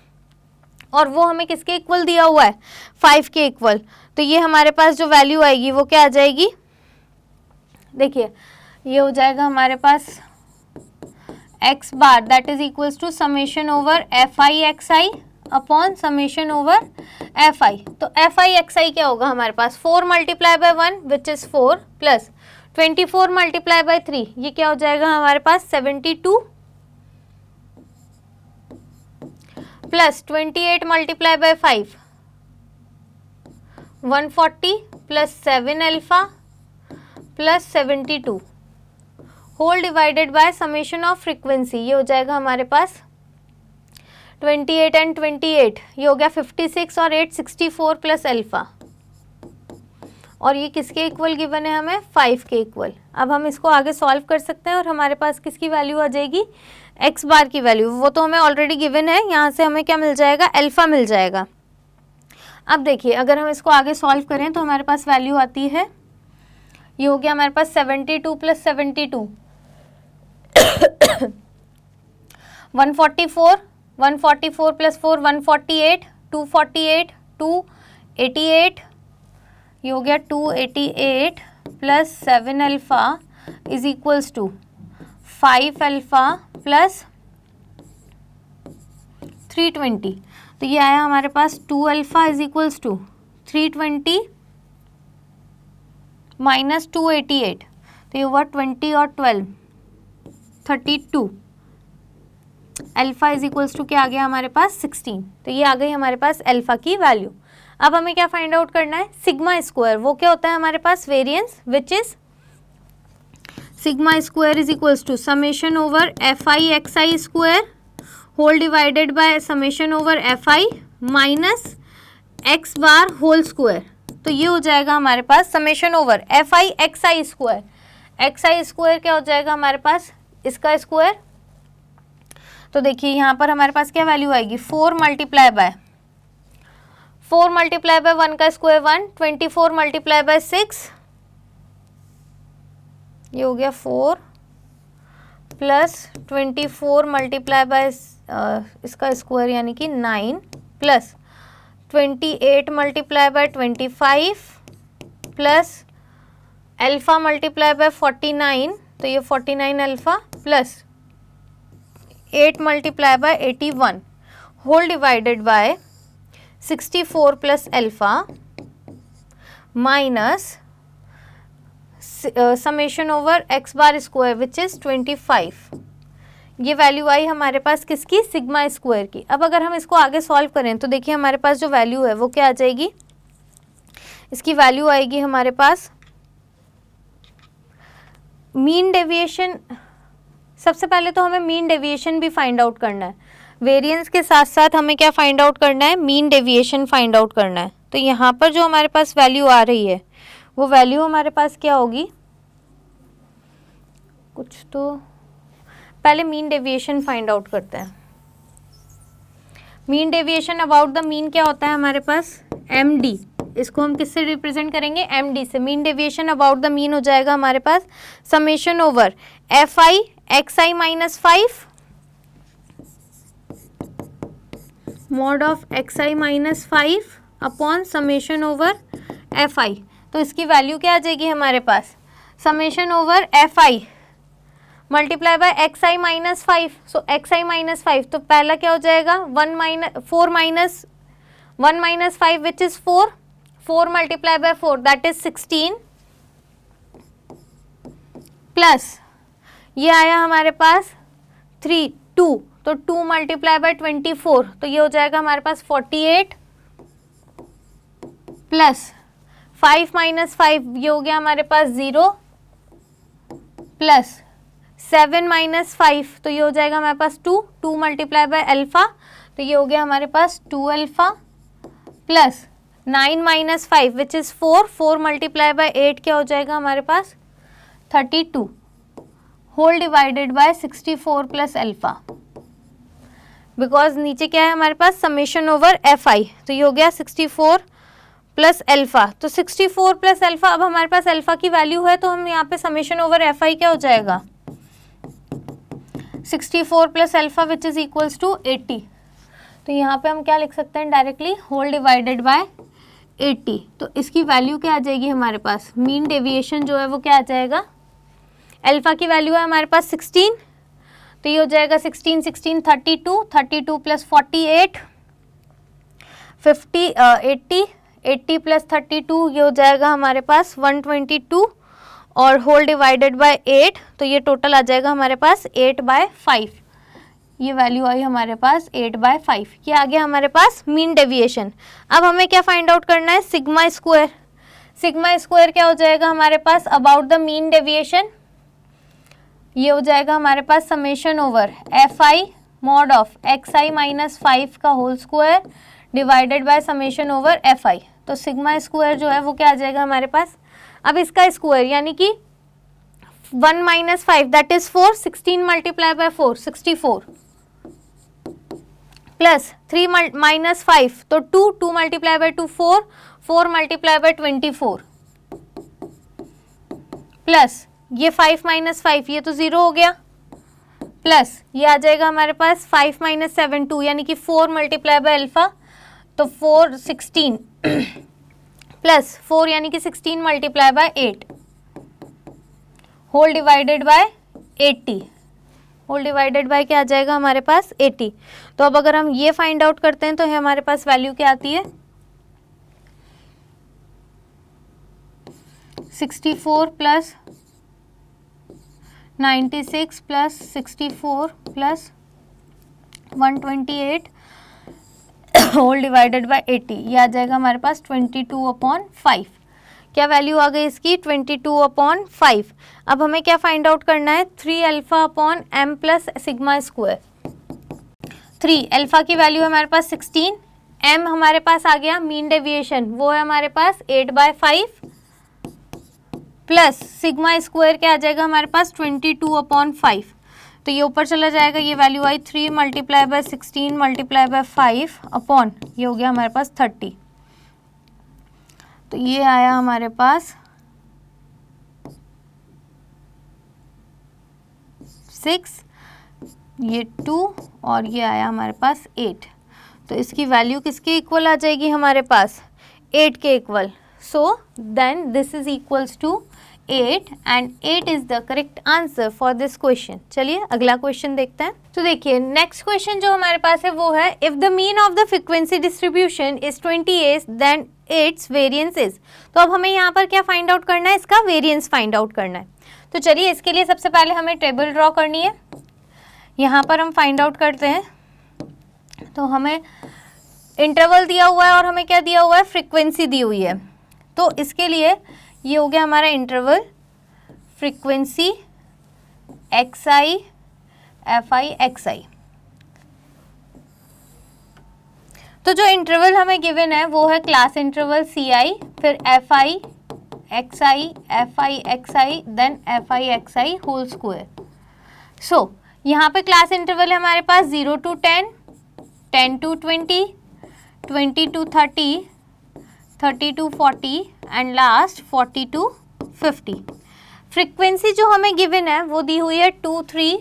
Speaker 1: और वो हमें किसके इक्वल दिया हुआ है 5 के इक्वल। तो ये हमारे पास जो वैल्यू आएगी वो क्या आ जाएगी, देखिए ये हो जाएगा हमारे पास x bar that is equals to summation over fi xi upon summation over fi। तो fi xi क्या होगा हमारे पास 4 multiply by 1 which is 4 plus 24 multiply by 3, ये क्या हो जाएगा हमारे पास 72 plus 28 multiply by 5 140 plus 7 alpha plus 72 whole divided by summation of frequency, ये हो जाएगा हमारे पास 28 एंड 28, ये हो गया 56 और 8 64 प्लस अल्फा, और ये किसके इक्वल गिवन है हमें 5 के इक्वल। अब हम इसको आगे सॉल्व कर सकते हैं और हमारे पास किसकी वैल्यू आ जाएगी x बार की वैल्यू, वो तो हमें ऑलरेडी गिवन है, यहाँ से हमें क्या मिल जाएगा अल्फा मिल जाएगा। अब देखिए अगर हम इसको आगे सॉल्व करें तो हमारे पास वैल्यू आती है, ये हो गया हमारे पास 72 प्लस 72 144 प्लस 4 148 248 288, ये हो गया 288 plus 7 alpha is equals to 5 alpha plus 320। तो ये आया हमारे पास 2 alpha is equals to 320 minus 288, तो ये हुआ 20 और 12 32, अल्फा इज इक्वल्स टू क्या आ गया हमारे पास 16। तो ये आ गई हमारे पास अल्फा की वैल्यू। अब हमें क्या फाइंड आउट करना है सिग्मा स्क्वायर, वो क्या होता है हमारे पास variance which is sigma square is equals to summation over fi xi square whole divided by summation over fi minus x bar whole square. तो ये हो जाएगा हमारे पास summation over fi xi square, xi square क्या हो जाएगा हमारे पास इसका स्क्वायर। तो देखिए यहाँ पर हमारे पास क्या वैल्यू आएगी 4 मल्टीप्लाई बाय 1 का स्क्वायर 1, 24 मल्टीप्लाई बाय 6, ये हो गया 4 प्लस 24 मल्टीप्लाई बाय इसका स्क्वायर यानी कि 9 plus 28 multiply by 25 plus alpha multiply by 49, तो ये 49 alpha plus 8 multiply by 81 whole divided by 64 plus alpha minus summation over x bar square which is 25। ये value आई हमारे पास किसकी, सिग्मा स्क्वायर की। अब अगर हम इसको आगे सॉल्व करें तो देखिए हमारे पास जो वैल्यू है वो क्या आ जाएगी, इसकी वैल्यू आएगी हमारे पास मीन डेविएशन। सबसे पहले तो हमें मीन डेविएशन भी फाइंड आउट करना है, वेरिएंस के साथ साथ हमें क्या फाइंड आउट करना है, मीन डेविएशन फाइंड आउट करना है। तो यहाँ पर जो हमारे पास वैल्यू आ रही है वो वैल्यू हमारे पास क्या होगी, कुछ तो पहले मीन डेविएशन फाइंड आउट करते हैं। Mean deviation about the mean क्या होता है हमारे पास, एम डी। इसको हम किससे रिप्रेजेंट करेंगे, एम डी से। Mean deviation about the mean हो जाएगा हमारे पास summation over F I x I minus 5 mod of X I minus 5 upon summation over F I. तो इसकी वैल्यू क्या आ जाएगी हमारे पास, summation over F I multiply by X I minus 5। So X I minus 5, तो पहला क्या हो जाएगा 4 minus 5 which is 4 multiply bye 4 that is 16 plus ये आया हमारे पास 2 तो 2 मल्टीप्लाई बाय 24 तो ये हो जाएगा हमारे पास 48 प्लस 5 माइनस 5 ये हो गया हमारे पास 0 प्लस 7 माइनस 5 तो ये हो जाएगा हमारे पास 2 मल्टीप्लाई बाय अल्फा तो ये हो गया हमारे पास 2 alpha plus 9 minus 5 which is 4 multiply by 8 क्या हो जाएगा हमारे पास 32 whole divided by 64 plus alpha. Because नीचे क्या है हमारे पास समेशन ओवर एफ आई, तो ये हो गया 64 प्लस अल्फा। तो 64 प्लस अल्फा, अब हमारे पास अल्फा की वैल्यू है तो हम यहाँ पे समेशन ओवर एफ आई क्या हो जाएगा 64 plus alpha which is equals to 80। तो यहाँ पे हम क्या लिख सकते हैं डायरेक्टली, होल डिवाइडेड बाय 80। तो इसकी वैल्यू क्या आ जाएगी हमारे पास, मीन डेविएशन जो है वो क्या आ जाएगा, अल्फा की वैल्यू है हमारे पास 16 तो ये हो जाएगा 16 32 प्लस 48 80 प्लस 32 ये हो जाएगा हमारे पास 122 और होल डिवाइडेड बाय 8 तो ये टोटल आ जाएगा हमारे पास 8/5। ये वैल्यू आई हमारे पास 8/5। ये आ गया हमारे पास मीन डेविएशन। अब हमें क्या फाइंड आउट करना है, सिग्मा स्क्वायर। सिग्मा स्क्वायर क्या हो जाएगा हमारे पास अबाउट द मीन डेविएशन, ये हो जाएगा हमारे पास summation over F I mod of X I minus 5 का whole square divided by summation over F I. तो सिग्मा स्क्वायर जो है वो क्या आ जाएगा हमारे पास, अब इसका स्क्वायर यानी कि 1 minus 5 that is 4 16 multiply bye 4 64 plus 3 minus 5 तो 2 multiply by 2 4 multiply bye 24 plus ये 5 माइनस 5 ये तो 0 हो गया प्लस ये आ जाएगा हमारे पास 5 माइनस 7 2 यानी कि 4 मल्टीप्लाई बाय अल्फा तो 4 16 प्लस 4 यानी कि 16 multiply by 8 whole divided by 80। Whole divided by क्या आ जाएगा हमारे पास 80। तो अब अगर हम ये फाइंड आउट करते हैं तो है हमारे पास वैल्यू क्या आती है 64 plus 96 plus 64 plus 128 whole divided by 80 ये आ जाएगा हमारे पास 22/5। क्या वैल्यू आ गई इसकी 22/5। अब हमें क्या फाइंड आउट करना है 3 alpha upon m plus sigma square. 3 alpha की वैल्यू है हमारे पास 16, एम हमारे पास आ गया मीन डेविएशन वो है हमारे पास 8/5 प्लस सिग्मा स्क्वायर क्या आ जाएगा हमारे पास 22/5। तो ये ऊपर चला जाएगा, ये value I 3 multiply by 16 multiply by 5 upon ये हो गया हमारे पास 30। तो ये आया हमारे पास 6 ये 2 और ये आया हमारे पास 8। तो इसकी वैल्यू किसके इक्वल आ जाएगी हमारे पास 8 के equal. So then this is equals to 8 and 8 is the correct answer for this question. चलिए अगला क्वेश्चन देखते हैं। तो देखिए नेक्स्ट क्वेश्चन जो हमारे पास है वो है if the mean of the frequency distribution is 28 then its variance is. तो अब हमें यहाँ पर क्या फाइंड आउट करना है, इसका वेरिएंस फाइंड आउट करना है। तो चलिए इसके लिए सबसे पहले हमें टेबल ड्रॉ करनी है। यहाँ पर हम फाइंड आउट करते हैं। तो हमें इंटरवल दिया हुआ है और हमें क्या दिया हुआ है, फ्रीक्वेंसी दी हुई है। तो इसके लिए ये हो गया हमारा interval frequency X I F I x I. तो जो इंटरवल हमें गिवन है वो है क्लास इंटरवल सी आई, फिर F I x I x I then F I x I whole square. So यहाँ पे क्लास इंटरवल है हमारे पास 0 to 10, 10 to 20, 20 to 30, 30 to 40 and last 40 to 50। Frequency जो हमें गिवन है वो दी हुई है 2, 3,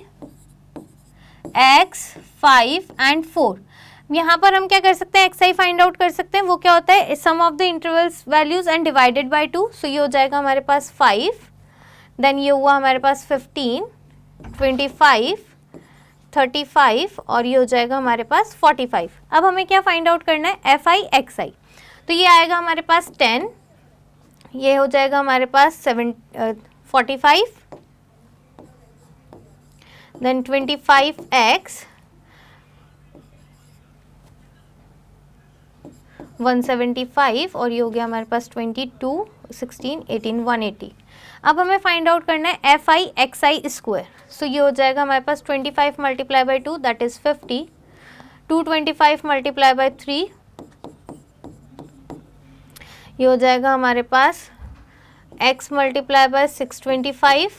Speaker 1: x, 5 एंड 4। यहाँ पर हम क्या कर सकते हैं, एक्स आई फाइंड आउट कर सकते हैं। वो क्या होता है, sum of the intervals values and divided by 2। So ये हो जाएगा हमारे पास 5, देन ये हुआ हमारे पास 15, 25, 35 और ये हो जाएगा हमारे पास 45। अब हमें क्या फाइंड आउट करना है, एफ आई एक्स आई। तो ये आएगा हमारे पास 10, ये हो जाएगा हमारे पास 45, देन 25x 175 और ये हो गया हमारे पास 22, 16, 18, 180। अब हमें फाइंड आउट करना है एफ आई एक्स आई स्क्वायर। सो ये हो जाएगा हमारे पास 25 multiply by 2 that is 50, 225 multiply by 3 ये हो जाएगा हमारे पास x मल्टीप्लाई बाय 625,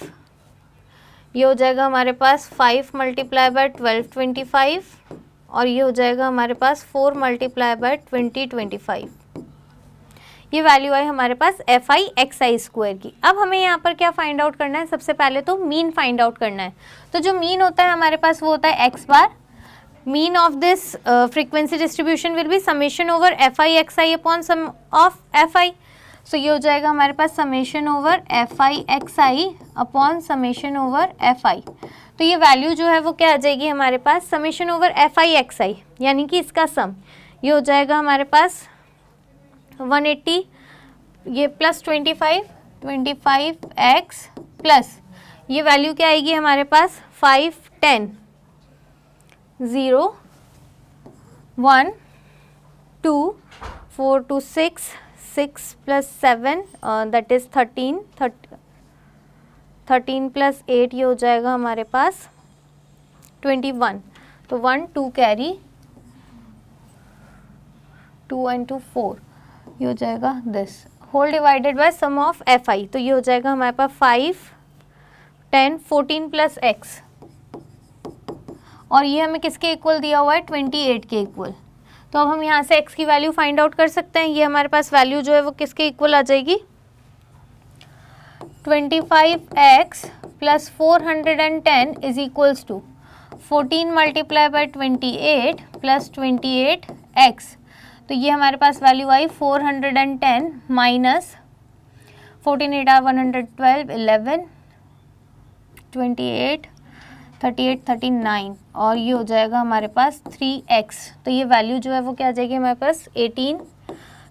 Speaker 1: ये हो जाएगा हमारे पास 5 मल्टीप्लाई बाय 1225 और ये हो जाएगा हमारे पास 4 मल्टीप्लाई बाय 2025। ये वैल्यू आई हमारे पास F I x I square की। अब हमें यहाँ पर क्या फाइंड आउट करना है, सबसे पहले तो मीन फाइंड आउट करना है। तो जो मीन होता है हमारे पास वो होता है x bar. Mean of this frequency distribution will be summation over F I x I upon sum of F I. So ये हो जाएगा हमारे पास summation over F I x I upon summation over F I. तो ये value जो है वो क्या आ जाएगी हमारे पास, summation over F I x आई यानी कि इसका सम। ये हो जाएगा हमारे पास 180, ये प्लस 25, 25x प्लस ये वैल्यू क्या आएगी हमारे पास 5, 10, 0, 1, 2, 4 to 6, 6 plus 7 that is 13, 13 plus 8 ये हो जाएगा हमारे पास 21। तो 1, 2 कैरी 2 and 2 4 ये हो जाएगा this whole divided by sum of F I. तो ये हो जाएगा हमारे पास 5, 10, 14 प्लस एक्स और ये हमें किसके इक्वल दिया हुआ है, 28 के इक्वल। तो अब हम यहाँ से x की वैल्यू फाइंड आउट कर सकते हैं। ये हमारे पास वैल्यू जो है वो किसके इक्वल आ जाएगी, 25x plus 410 is equals to 14 multiply by 28 plus 28x। तो ये हमारे पास वैल्यू आई 410 माइनस 14, 8 are 112, 11, 28, 38, 39 और ये हो जाएगा हमारे पास 3x। तो ये वैल्यू जो है वो क्या आ जाएगी हमारे पास 18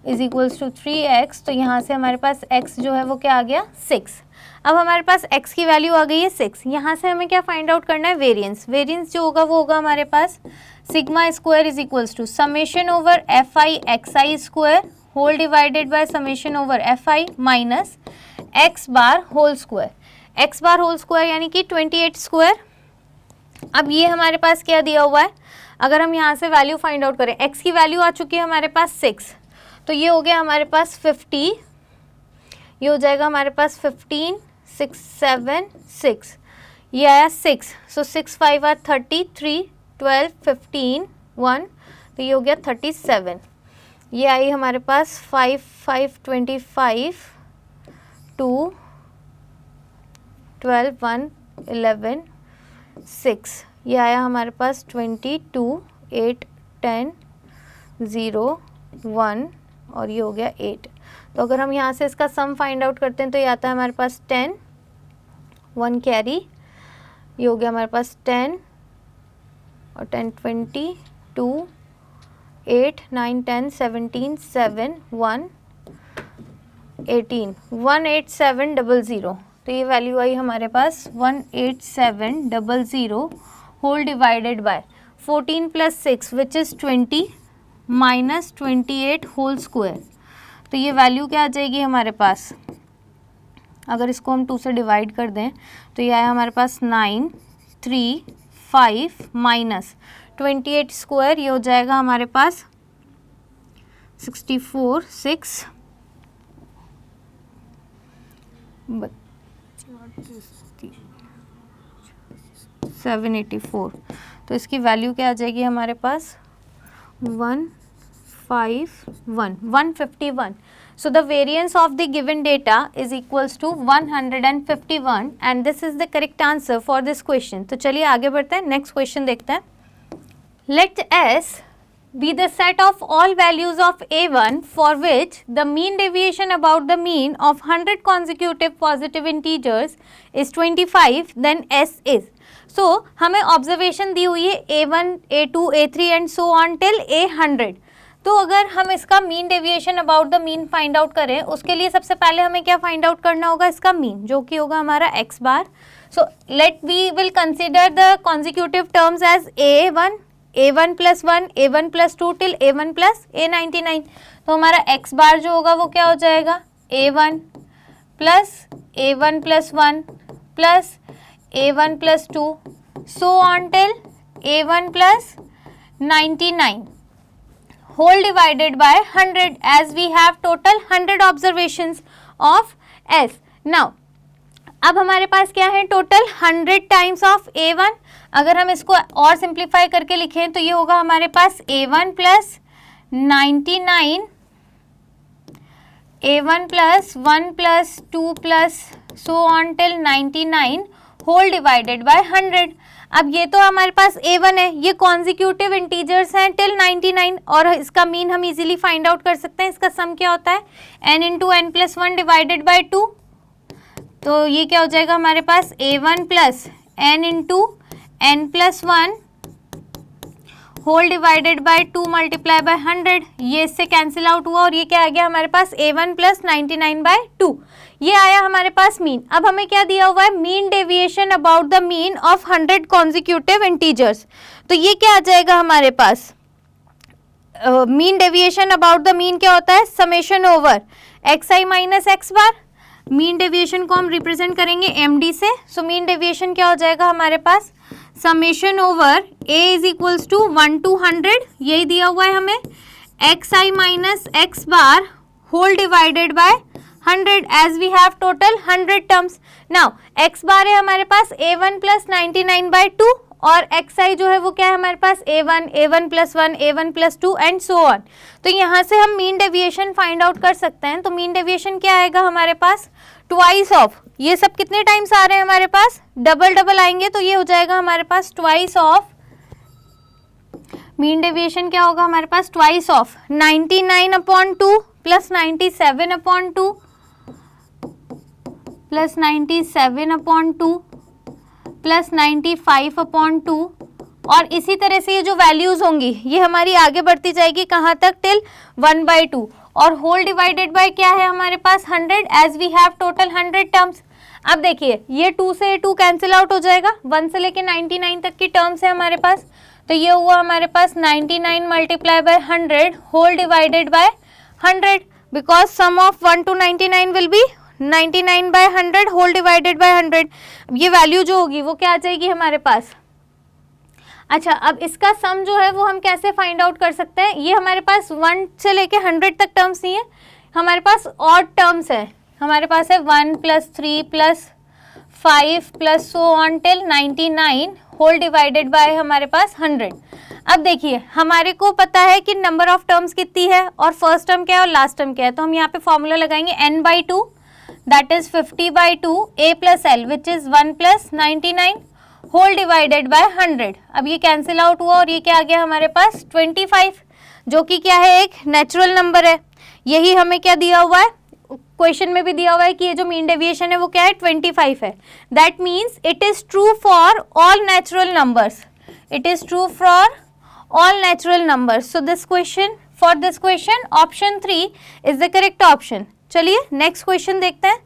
Speaker 1: इज इक्वल्स टू 3x। तो यहाँ से हमारे पास x जो है वो क्या आ गया 6। अब हमारे पास x की वैल्यू आ गई है 6। यहाँ से हमें क्या फाइंड आउट करना है, वेरिएंस। वेरिएंस जो होगा वो होगा हमारे पास sigma square is equals to summation over F I x I square whole divided by summation over F i minus x bar whole square. X bar whole square यानी कि 28 स्क्वायर। अब ये हमारे पास क्या दिया हुआ है, अगर हम यहाँ से वैल्यू फाइंड आउट करें, x की वैल्यू आ चुकी है हमारे पास 6। तो ये हो गया हमारे पास 50, ये हो जाएगा हमारे पास 15, 6, 7, 6 ये आया 6। सो 6, 5 are 33, 12, 15, 1 तो ये हो गया 37। ये आई हमारे पास 5, 5, 25, 2, 12, 1, 11, 6 ये आया हमारे पास 22, 8, 10, 0, 1 और ये हो गया 8। तो अगर हम यहाँ से इसका सम फाइंड आउट करते हैं तो ये आता है हमारे पास 10, 1 कैरी, ये हो गया हमारे पास 10 और 10 20, 2 8 9 10 17 7 1 18 18700। तो ये वैल्यू आई हमारे पास 18700 whole divided by 14 + 6 which is 20 minus 28 whole square. तो ये वैल्यू क्या आ जाएगी हमारे पास, अगर इसको हम 2 से डिवाइड कर दें तो ये आया हमारे पास 9 3 5 माइनस 28 स्क्वायर, ये हो जाएगा हमारे पास 64 6 784। तो इसकी वैल्यू क्या आ जाएगी हमारे पास 151। So the variance of the given data is equals to 151 and this is the correct answer for this question. तो चलिए आगे बढ़ते हैं, नेक्स्ट क्वेश्चन देखते हैं. Let S be the set of all values of A1 for which the mean deviation about the mean of 100 consecutive positive integers is 25, then S is. So हमें observation दी हुई है A1, A2, A3 and so on till A100. तो अगर हम इसका mean deviation about the mean find out करें, उसके लिए सबसे पहले हमें क्या फाइंड आउट करना होगा, इसका मीन, जो कि होगा हमारा x bar. So let we will consider the consecutive terms as A1, A1 + 1, A1 + 2 till A1 + A99. तो हमारा x बार जो होगा वो क्या हो जाएगा, A1 + A1 + 1 + A1 + 2 so on till A1 + 99 whole divided by 100 as we have total 100 observations of S. Now अब हमारे पास क्या है, टोटल 100 टाइम्स ऑफ A1. अगर हम इसको और सिंप्लीफाई करके लिखें तो ये होगा हमारे पास A1 + 99, A1 + 1 + 2 + so on till 99 whole divided by 100. अब ये तो हमारे पास A1 है, ये कॉन्जिक्यूटिव इंटीजर्स हैं टिल 99 और इसका मीन हम इजीली फाइंड आउट कर सकते हैं. इसका सम क्या होता है, n × n + 1 डिवाइडेड बाय 2. तो ये क्या हो जाएगा हमारे पास A1 + n × n + 1 whole divided by 2 multiply by 100. ये इससे कैंसिल आउट हुआ और ये क्या आ गया हमारे पास A1 + 99/2. ये आया हमारे पास मीन. अब हमें क्या दिया हुआ है, mean deviation about the mean of 100 consecutive integers. तो ये क्या आ जाएगा हमारे पास, mean deviation about the mean क्या होता है, summation over xi minus x bar. Mean deviation को हम रिप्रेजेंट करेंगे md से. सो मीन डेविएशन क्या हो जाएगा हमारे पास, समेशन ओवर a = 1 to 100, यही दिया हुआ है हमें, xi minus x bar whole divided by 100 as we have total 100 terms. Now x bar है हमारे पास A1 + 99/2 और xi जो है वो क्या है हमारे पास A1, A1 + 1, A1 + 2 and so on. तो यहाँ से हम मीन डेविएशन फाइंड आउट कर सकते हैं. तो मीन डेविएशन क्या आएगा हमारे पास, ट्वाइस ऑफ, ये सब कितने टाइम्स आ रहे हैं हमारे पास, डबल डबल आएंगे. तो ये हो जाएगा हमारे पास ट्वाइस ऑफ, मीन डेविएशन क्या होगा हमारे पास, ट्वाइस ऑफ 99/2 + 97/2 + 97/2 + 95/2 और इसी तरह से ये जो वैल्यूज होंगी ये हमारी आगे बढ़ती जाएगी कहाँ तक, टिल 1/2 और होल डिवाइडेड बाय क्या है हमारे पास 100 as we have total 100 terms. अब देखिए ये 2 से 2 कैंसिल आउट हो जाएगा, 1 से लेके 99 तक की टर्म्स है हमारे पास. तो ये हुआ हमारे पास 99 multiply by 100 whole divided by 100 because sum of 1 to 99 will be 99/100 whole divided by 100. ये वैल्यू जो होगी वो क्या आ जाएगी हमारे पास. अच्छा अब इसका सम जो है वो हम कैसे फाइंड आउट कर सकते हैं, ये हमारे पास 1 से लेके 100 तक टर्म्स नहीं है, हमारे पास ऑड टर्म्स है. हमारे पास है 1 + 3 + 5 + so on till 99 whole divided by हमारे पास 100. अब देखिए हमारे को पता है कि नंबर ऑफ टर्म्स कितनी है और फर्स्ट टर्म क्या है और लास्ट टर्म क्या है. तो हम यहाँ पे फॉर्मूला लगाएंगे n/2 that is 50/2 a + l which is 1 + 99 whole divided by 100. अब ये कैंसिल आउट हुआ और ये क्या आ गया हमारे पास 25, जो कि क्या है एक नेचुरल नंबर है. यही हमें क्या दिया हुआ है, क्वेश्चन में भी दिया हुआ है कि ये जो मीन डेविएशन है वो क्या है, 25 है। That means it is true for all natural numbers, it is true for all natural numbers. So this question, for this question option 3 is the correct option. चलिए नेक्स्ट क्वेश्चन देखते हैं।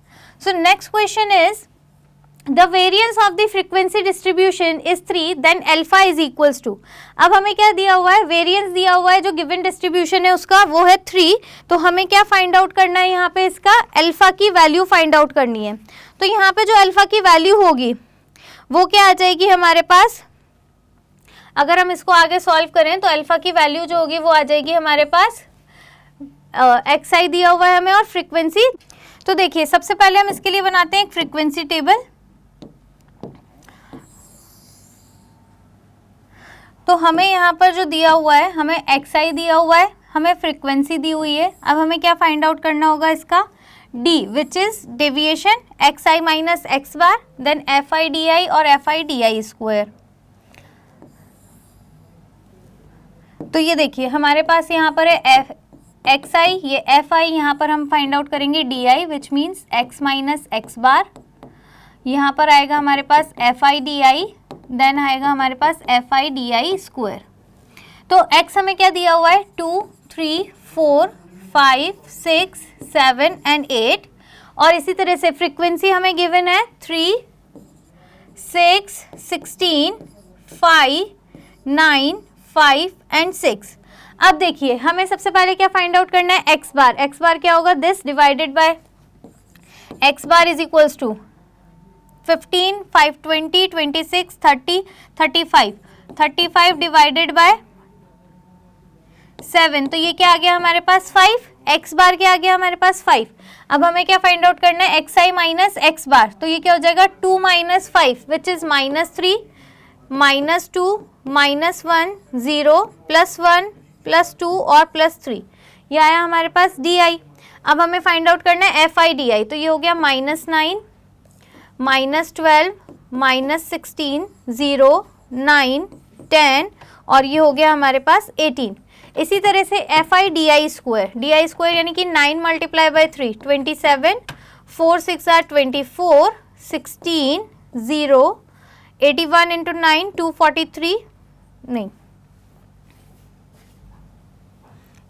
Speaker 1: So next question is the variance of the frequency distribution is 3 then alpha is equals to. अब हमें क्या दिया हुआ है, variance दिया हुआ है, जो गिवन डिस्ट्रीब्यूशन है उसका वो है 3, तो हमें क्या फाइंड आउट करना है यहाँ पे, इसका अल्फा की वैल्यू फाइंड आउट करनी है। तो यहाँ पे जो अल्फा की वैल्यू होगी वो क्या आ जाएगी हमारे पास, अगर हम इसको आगे सॉल्व करें तो अल्फा की वैल्यू जो होगी वो आ जाएगी हमारे पास, एक्स आई दिया हुआ है हमें और फ्रीक्वेंसी। तो देखिए सबसे पहले हम इसके लिए बनाते हैं एक फ्रीक्वेंसी टेबल। तो हमें यहाँ पर जो दिया हुआ है, हमें एक्स आई दिया हुआ है, हमें फ्रीक्वेंसी दी हुई है। अब हमें क्या फाइंड आउट करना होगा, इसका d which is deviation x I minus x bar, then F i d i और f i d i square. तो ये देखिए हमारे पास यहाँ पर है एक्स आई, ये एफ आई, यहाँ पर हम फाइंड आउट करेंगे d i which means x minus x bar. यहाँ पर आएगा हमारे पास F i d i, then आएगा हमारे पास F i d i square. तो x हमें क्या दिया हुआ है, 2, 3, 4, 5, 6, 7 एंड 8, और इसी तरह से फ्रीक्वेंसी हमें गिवन है 3, 6, 16, 5, 9, 5 एंड 6। अब देखिए हमें सबसे पहले क्या फाइंड आउट करना है, x बार। x बार क्या होगा, this divided by x bar is equals to 15, 5, 20, 26, 30, 35, 35 divided by 7, तो ये क्या आ गया हमारे पास 5, एक्स बार क्या आ गया हमारे पास 5। अब हमें क्या फाइंड आउट करना है, एक्स आई माइनस एक्स बार, तो ये क्या हो जाएगा 2 माइनस 5 विच इज -3, -2, -1, 0, +1, +2 और +3, ये आया हमारे पास डी आई। अब हमें फाइंड आउट करना है एफ आई डी आई, तो ये हो गया -9, -12, -16, 0, 9, 10 और ये हो गया हमारे पास 18। इसी तरह से F i d i square यानी कि 9 मल्टीप्लाई बाई 3, 27, 4 6 आर 24, 16, 0, 81 इंटू 9, 243, नहीं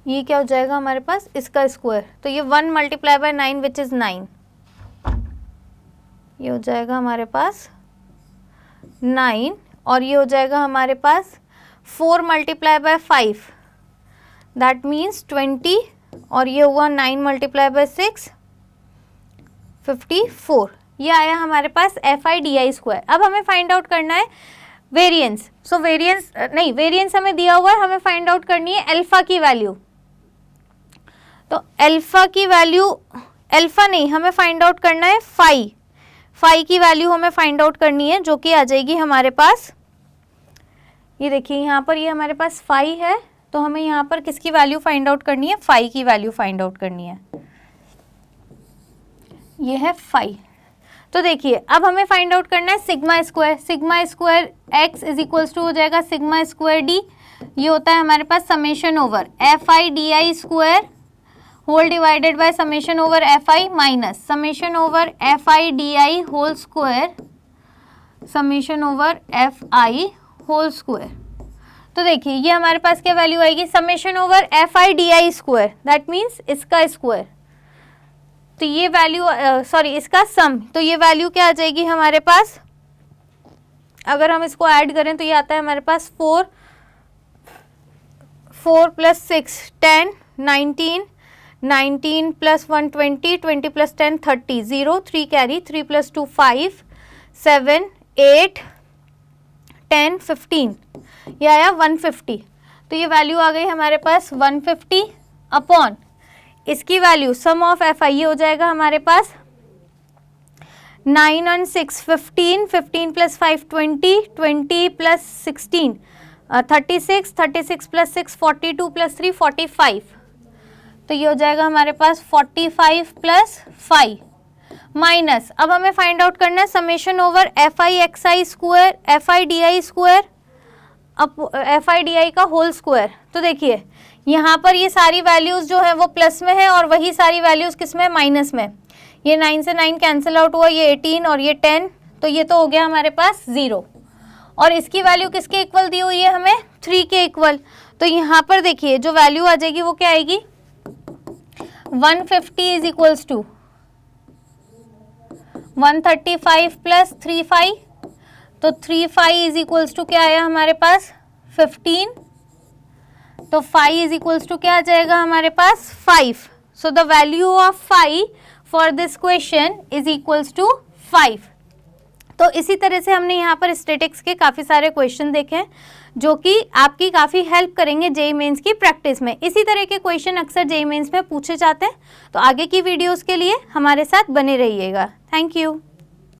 Speaker 1: ये क्या हो जाएगा हमारे पास, इसका स्क्वायर, तो ये 1 मल्टीप्लाई बाई 9 विच इज 9, ये हो जाएगा हमारे पास 9, और ये हो जाएगा हमारे पास 4 मल्टीप्लाई बाय 5 दैट मीन्स 20, और ये हुआ 9 मल्टीप्लाई बाय 6 54, ये आया हमारे पास F i d i square. अब हमें फाइंड आउट करना है वेरिएंस। सो वेरिएंस हमें दिया हुआ है, हमें फाइंड आउट करनी है अल्फा की वैल्यू। तो अल्फा की वैल्यू, अल्फा नहीं, हमें फाइंड आउट करना है फाई की वैल्यू हमें फाइंड आउट करनी है, जो कि आ जाएगी हमारे पास, ये देखिए यहाँ पर ये हमारे पास फाई है, तो हमें यहाँ पर किसकी वैल्यू फाइंड आउट करनी है, फाई की वैल्यू फाइंड आउट करनी है, ये है फाई। तो देखिए अब हमें फाइंड आउट करना है sigma square x is equals to हो जाएगा सिग्मा स्क्वायर डी, ये होता है हमारे पास summation over F i d i square whole divided by summation over F i minus summation over F i d i whole square summation over F i whole square. तो देखिए ये हमारे पास क्या वैल्यू आएगी, summation over F i d i square that means इसका square, तो ये वैल्यू इसका सम, तो ये वैल्यू क्या आ जाएगी हमारे पास, अगर हम इसको ऐड करें तो ये आता है हमारे पास 4 + 6 10 19 19 + 1 20 20 + 10 30 0 3 कैरी 3 + 2 5 7 8 10 15, ये आया 150। तो ये वैल्यू आ गई हमारे पास 150 अपॉन इसकी value sum of F i, ये हो जाएगा हमारे पास 9 और 6 15 15 + 5 20 20 + 16 36 36 + 6 42 + 3 45, तो ये हो जाएगा हमारे पास 45 + 5 माइनस, अब हमें फाइंड आउट करना है summation over F I x I square F i d i square F i d आई का होल स्क्वायर। तो देखिए यहाँ पर ये सारी वैल्यूज़ जो है वो प्लस में है और वही सारी वैल्यूज़ किस में, माइनस में। ये 9 से 9 कैंसिल आउट हुआ, ये 18 और ये 10, तो ये तो हो गया हमारे पास 0। और इसकी वैल्यू किसके इक्वल दी हुई है हमें, 3 के इक्वल। तो यहाँ पर देखिए जो वैल्यू आ जाएगी वो क्या आएगी, 150 इज इक्वल्स टू 135 प्लस 35, तो 35 इज इक्वल्स टू क्या आया हमारे पास 15, तो 5 इज इक्वल्स टू क्या आ जाएगा हमारे पास 5। So the value of 5 for this question is equals to 5। तो इसी तरह से हमने यहाँ पर स्टैटिक्स के काफ़ी सारे क्वेश्चन देखे हैं जो कि आपकी काफ़ी हेल्प करेंगे जेईई मेंस की प्रैक्टिस में। इसी तरह के क्वेश्चन अक्सर जेईई मेंस में पूछे जाते हैं, तो आगे की वीडियोस के लिए हमारे साथ बने रहिएगा। Thank you.